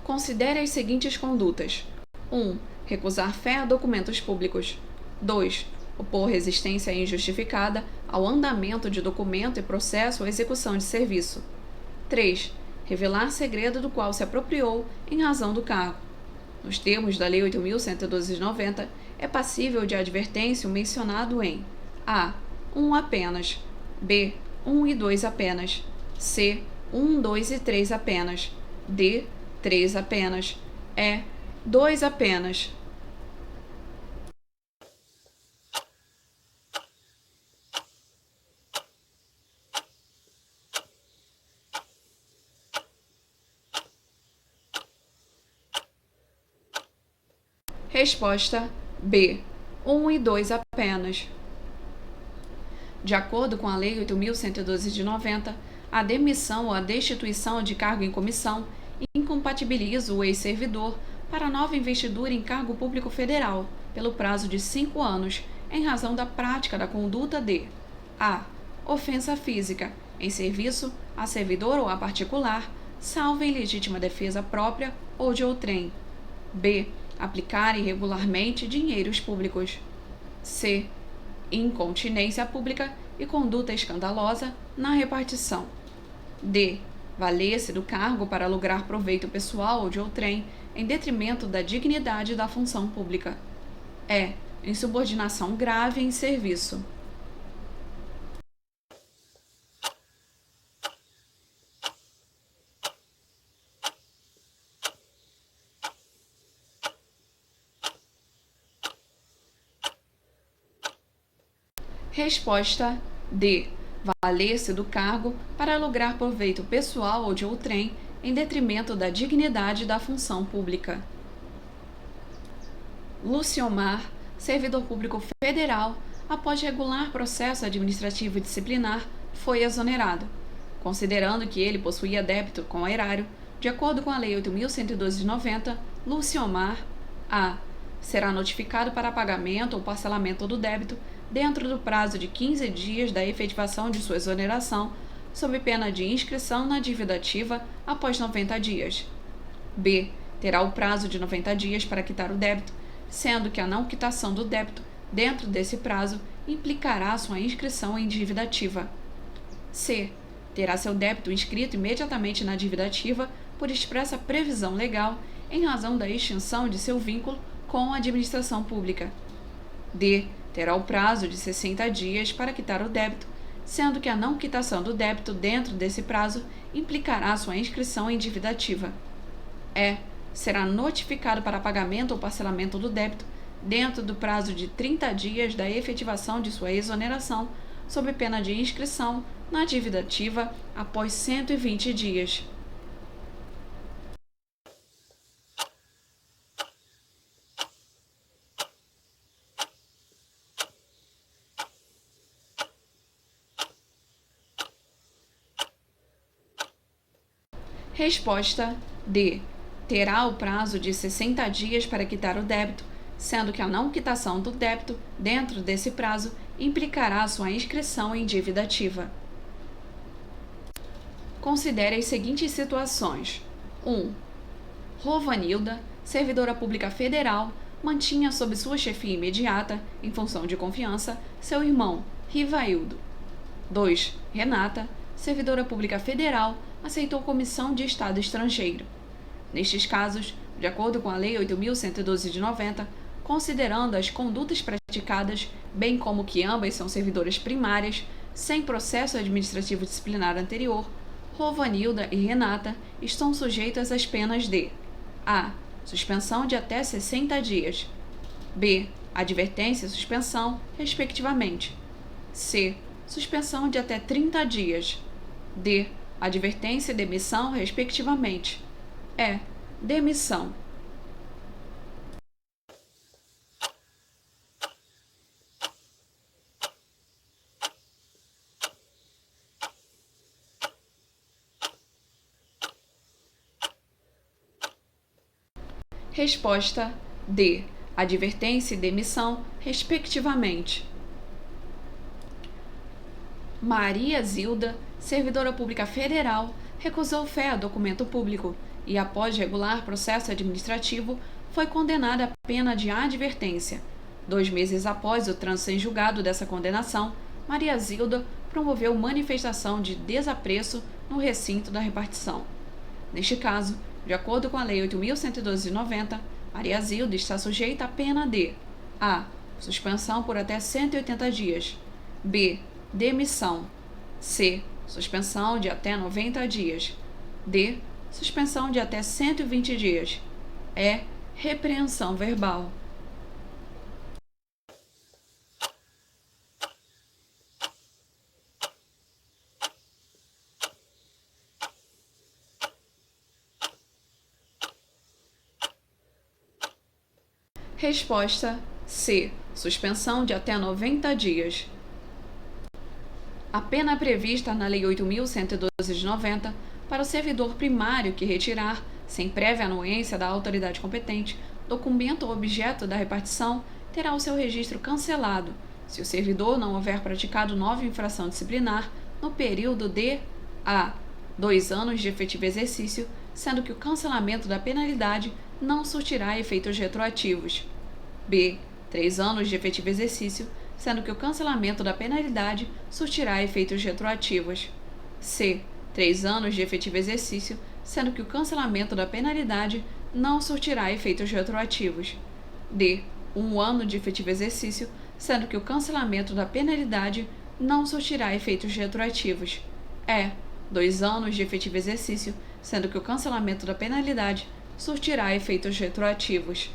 Considere as seguintes condutas: 1. Recusar fé a documentos públicos. 2. Opor resistência injustificada ao andamento de documento e processo ou execução de serviço. 3. Revelar segredo do qual se apropriou em razão do cargo. Nos termos da Lei 8.112 de 90, é passível de advertência o mencionado em a. 1 apenas. B. 1 e 2 apenas. C. 1, 2 e 3 apenas. D. 3 apenas. E. 2 apenas. Resposta B. 1 e 2 apenas. De acordo com a Lei 8.112 de 90, a demissão ou a destituição de cargo em comissão incompatibiliza o ex-servidor para nova investidura em cargo público federal, pelo prazo de 5 anos, em razão da prática da conduta de a. Ofensa física, em serviço a servidor ou a particular, salvo em legítima defesa própria ou de outrem. B. Aplicar irregularmente dinheiros públicos. C. Incontinência pública e conduta escandalosa na repartição. D. Valer-se do cargo para lograr proveito pessoal ou de outrem em detrimento da dignidade da função pública. E. Insubordinação grave em serviço. Resposta D. Valer-se do cargo para lograr proveito pessoal ou de outrem em detrimento da dignidade da função pública. Luciomar, servidor público federal, após regular processo administrativo disciplinar, foi exonerado, considerando que ele possuía débito com o erário, de acordo com a Lei 8.112 de 90, Luciomar a. será notificado para pagamento ou parcelamento do débito dentro do prazo de 15 dias da efetivação de sua exoneração, sob pena de inscrição na dívida ativa após 90 dias. B. Terá o prazo de 90 dias para quitar o débito, sendo que a não quitação do débito dentro desse prazo implicará sua inscrição em dívida ativa. C. Terá seu débito inscrito imediatamente na dívida ativa por expressa previsão legal em razão da extinção de seu vínculo com a administração pública. D. Terá o prazo de 60 dias para quitar o débito, sendo que a não quitação do débito dentro desse prazo implicará sua inscrição em dívida ativa. E. Será notificado para pagamento ou parcelamento do débito dentro do prazo de 30 dias da efetivação de sua exoneração, sob pena de inscrição na dívida ativa após 120 dias. Resposta D. Terá o prazo de 60 dias para quitar o débito, sendo que a não quitação do débito dentro desse prazo implicará sua inscrição em dívida ativa. Considere as seguintes situações. 1. Rovanilda, servidora pública federal, mantinha sob sua chefia imediata, em função de confiança, seu irmão, Rivaildo. 2. Renata, servidora pública federal, aceitou comissão de Estado estrangeiro. Nestes casos, de acordo com a Lei 8.112 de 90, considerando as condutas praticadas, bem como que ambas são servidoras primárias, sem processo administrativo disciplinar anterior, Rovanilda e Renata estão sujeitas às penas de a. Suspensão de até 60 dias. B. Advertência e suspensão, respectivamente. C. Suspensão de até 30 dias. D. Advertência e demissão, respectivamente. E. Demissão. Resposta D. Advertência e demissão, respectivamente. Maria Zilda, servidora pública federal, recusou fé a documento público e, após regular processo administrativo, foi condenada à pena de advertência. 2 meses após o trânsito em julgado dessa condenação, Maria Zilda promoveu manifestação de desapreço no recinto da repartição. Neste caso, de acordo com a Lei 8.112 de 90, Maria Zilda está sujeita à pena de a. Suspensão por até 180 dias. B. Demissão. C. Suspensão de até 90 dias. D. Suspensão de até 120 dias. E. Repreensão verbal. Resposta C. Suspensão de até 90 dias. A pena prevista na Lei 8.112 de 90 para o servidor primário que retirar, sem prévia anuência da autoridade competente, documento ou objeto da repartição, terá o seu registro cancelado, se o servidor não houver praticado nova infração disciplinar no período de a. 2 anos de efetivo exercício, sendo que o cancelamento da penalidade não surtirá efeitos retroativos. B. 3 anos de efetivo exercício, sendo que o cancelamento da penalidade surtirá efeitos retroativos. C. 3 anos de efetivo exercício, sendo que o cancelamento da penalidade não surtirá efeitos retroativos. D. 1 ano de efetivo exercício, sendo que o cancelamento da penalidade não surtirá efeitos retroativos. E. 2 anos de efetivo exercício, sendo que o cancelamento da penalidade surtirá efeitos retroativos.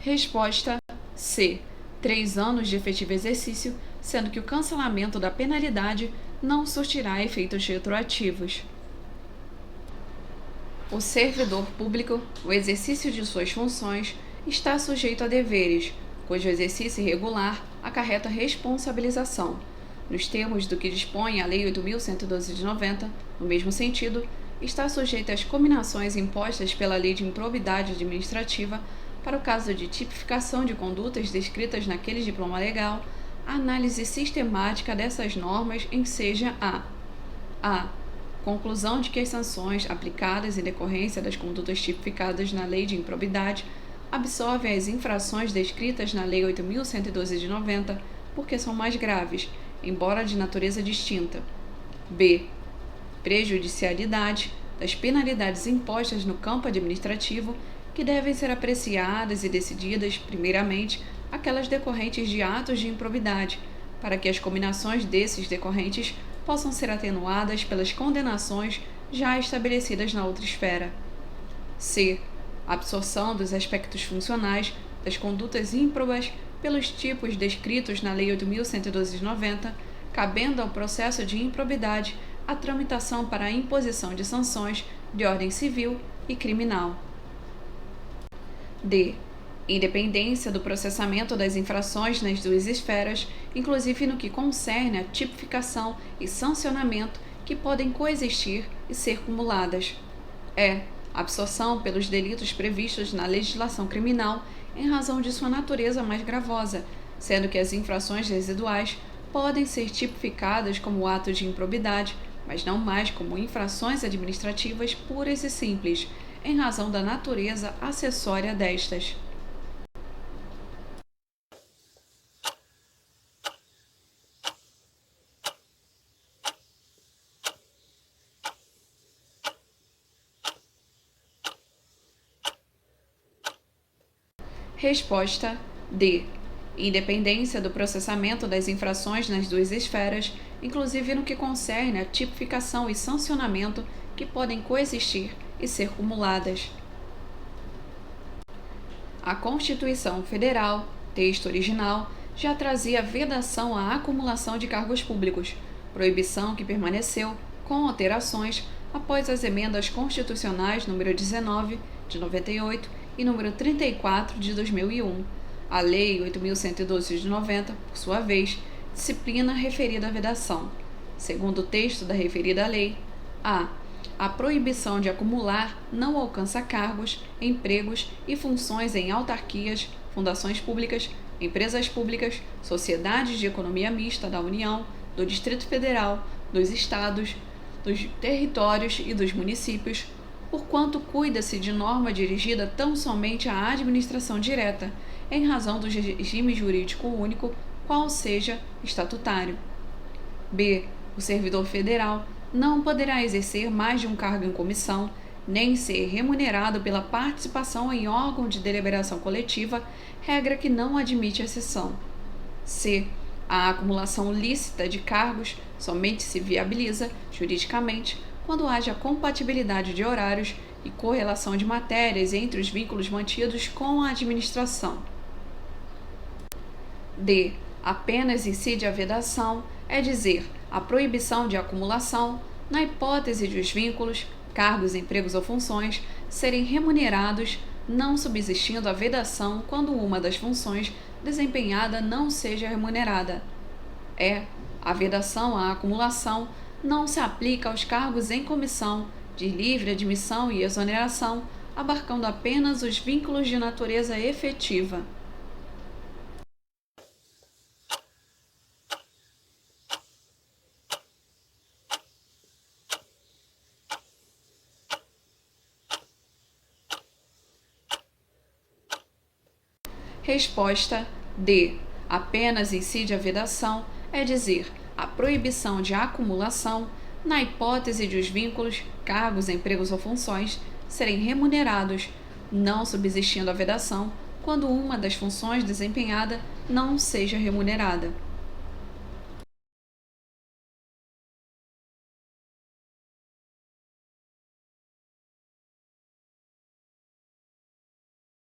Resposta C. 3 anos de efetivo exercício, sendo que o cancelamento da penalidade não surtirá efeitos retroativos. O servidor público, o exercício de suas funções, está sujeito a deveres, cujo exercício irregular acarreta responsabilização. Nos termos do que dispõe a Lei 8.112 de 90, no mesmo sentido, está sujeito às cominações impostas pela Lei de Improbidade Administrativa para o caso de tipificação de condutas descritas naquele diploma legal, a análise sistemática dessas normas enseja a conclusão de que as sanções aplicadas em decorrência das condutas tipificadas na Lei de Improbidade absorvem as infrações descritas na Lei 8.112 de 90, porque são mais graves, embora de natureza distinta. B. Prejudicialidade das penalidades impostas no campo administrativo, que devem ser apreciadas e decididas, primeiramente, aquelas decorrentes de atos de improbidade, para que as cominações desses decorrentes possam ser atenuadas pelas condenações já estabelecidas na outra esfera. C. Absorção dos aspectos funcionais das condutas ímprobas pelos tipos descritos na Lei 8.112 de 90, cabendo ao processo de improbidade a tramitação para a imposição de sanções de ordem civil e criminal. D. Independência do processamento das infrações nas duas esferas, inclusive no que concerne a tipificação e sancionamento, que podem coexistir e ser cumuladas. E. Absorção pelos delitos previstos na legislação criminal em razão de sua natureza mais gravosa, sendo que as infrações residuais podem ser tipificadas como atos de improbidade, mas não mais como infrações administrativas puras e simples, em razão da natureza acessória destas. Resposta D. Independência do processamento das infrações nas duas esferas, inclusive no que concerne a tipificação e sancionamento, que podem coexistir e ser cumuladas. A Constituição Federal, texto original, já trazia vedação à acumulação de cargos públicos, proibição que permaneceu, com alterações, após as emendas constitucionais número 19, de 98, e número 34, de 2001. A Lei 8.112 de 90, por sua vez, disciplina referida à vedação. Segundo o texto da referida lei, a proibição de acumular não alcança cargos, empregos e funções em autarquias, fundações públicas, empresas públicas, sociedades de economia mista da União, do Distrito Federal, dos estados, dos territórios e dos municípios, porquanto cuida-se de norma dirigida tão somente à administração direta, em razão do regime jurídico único, qual seja estatutário. B. O servidor federal não poderá exercer mais de um cargo em comissão, nem ser remunerado pela participação em órgão de deliberação coletiva, regra que não admite exceção. C. A acumulação lícita de cargos somente se viabiliza, juridicamente, quando haja compatibilidade de horários e correlação de matérias entre os vínculos mantidos com a administração. D. Apenas incide a vedação, é dizer, a proibição de acumulação, na hipótese de os vínculos, cargos, empregos ou funções serem remunerados, não subsistindo a vedação quando uma das funções desempenhada não seja remunerada. A vedação à acumulação não se aplica aos cargos em comissão, de livre admissão e exoneração, abarcando apenas os vínculos de natureza efetiva. Resposta D. Apenas incide a vedação, é dizer, a proibição de acumulação, na hipótese de os vínculos, cargos, empregos ou funções serem remunerados, não subsistindo a vedação, quando uma das funções desempenhada não seja remunerada.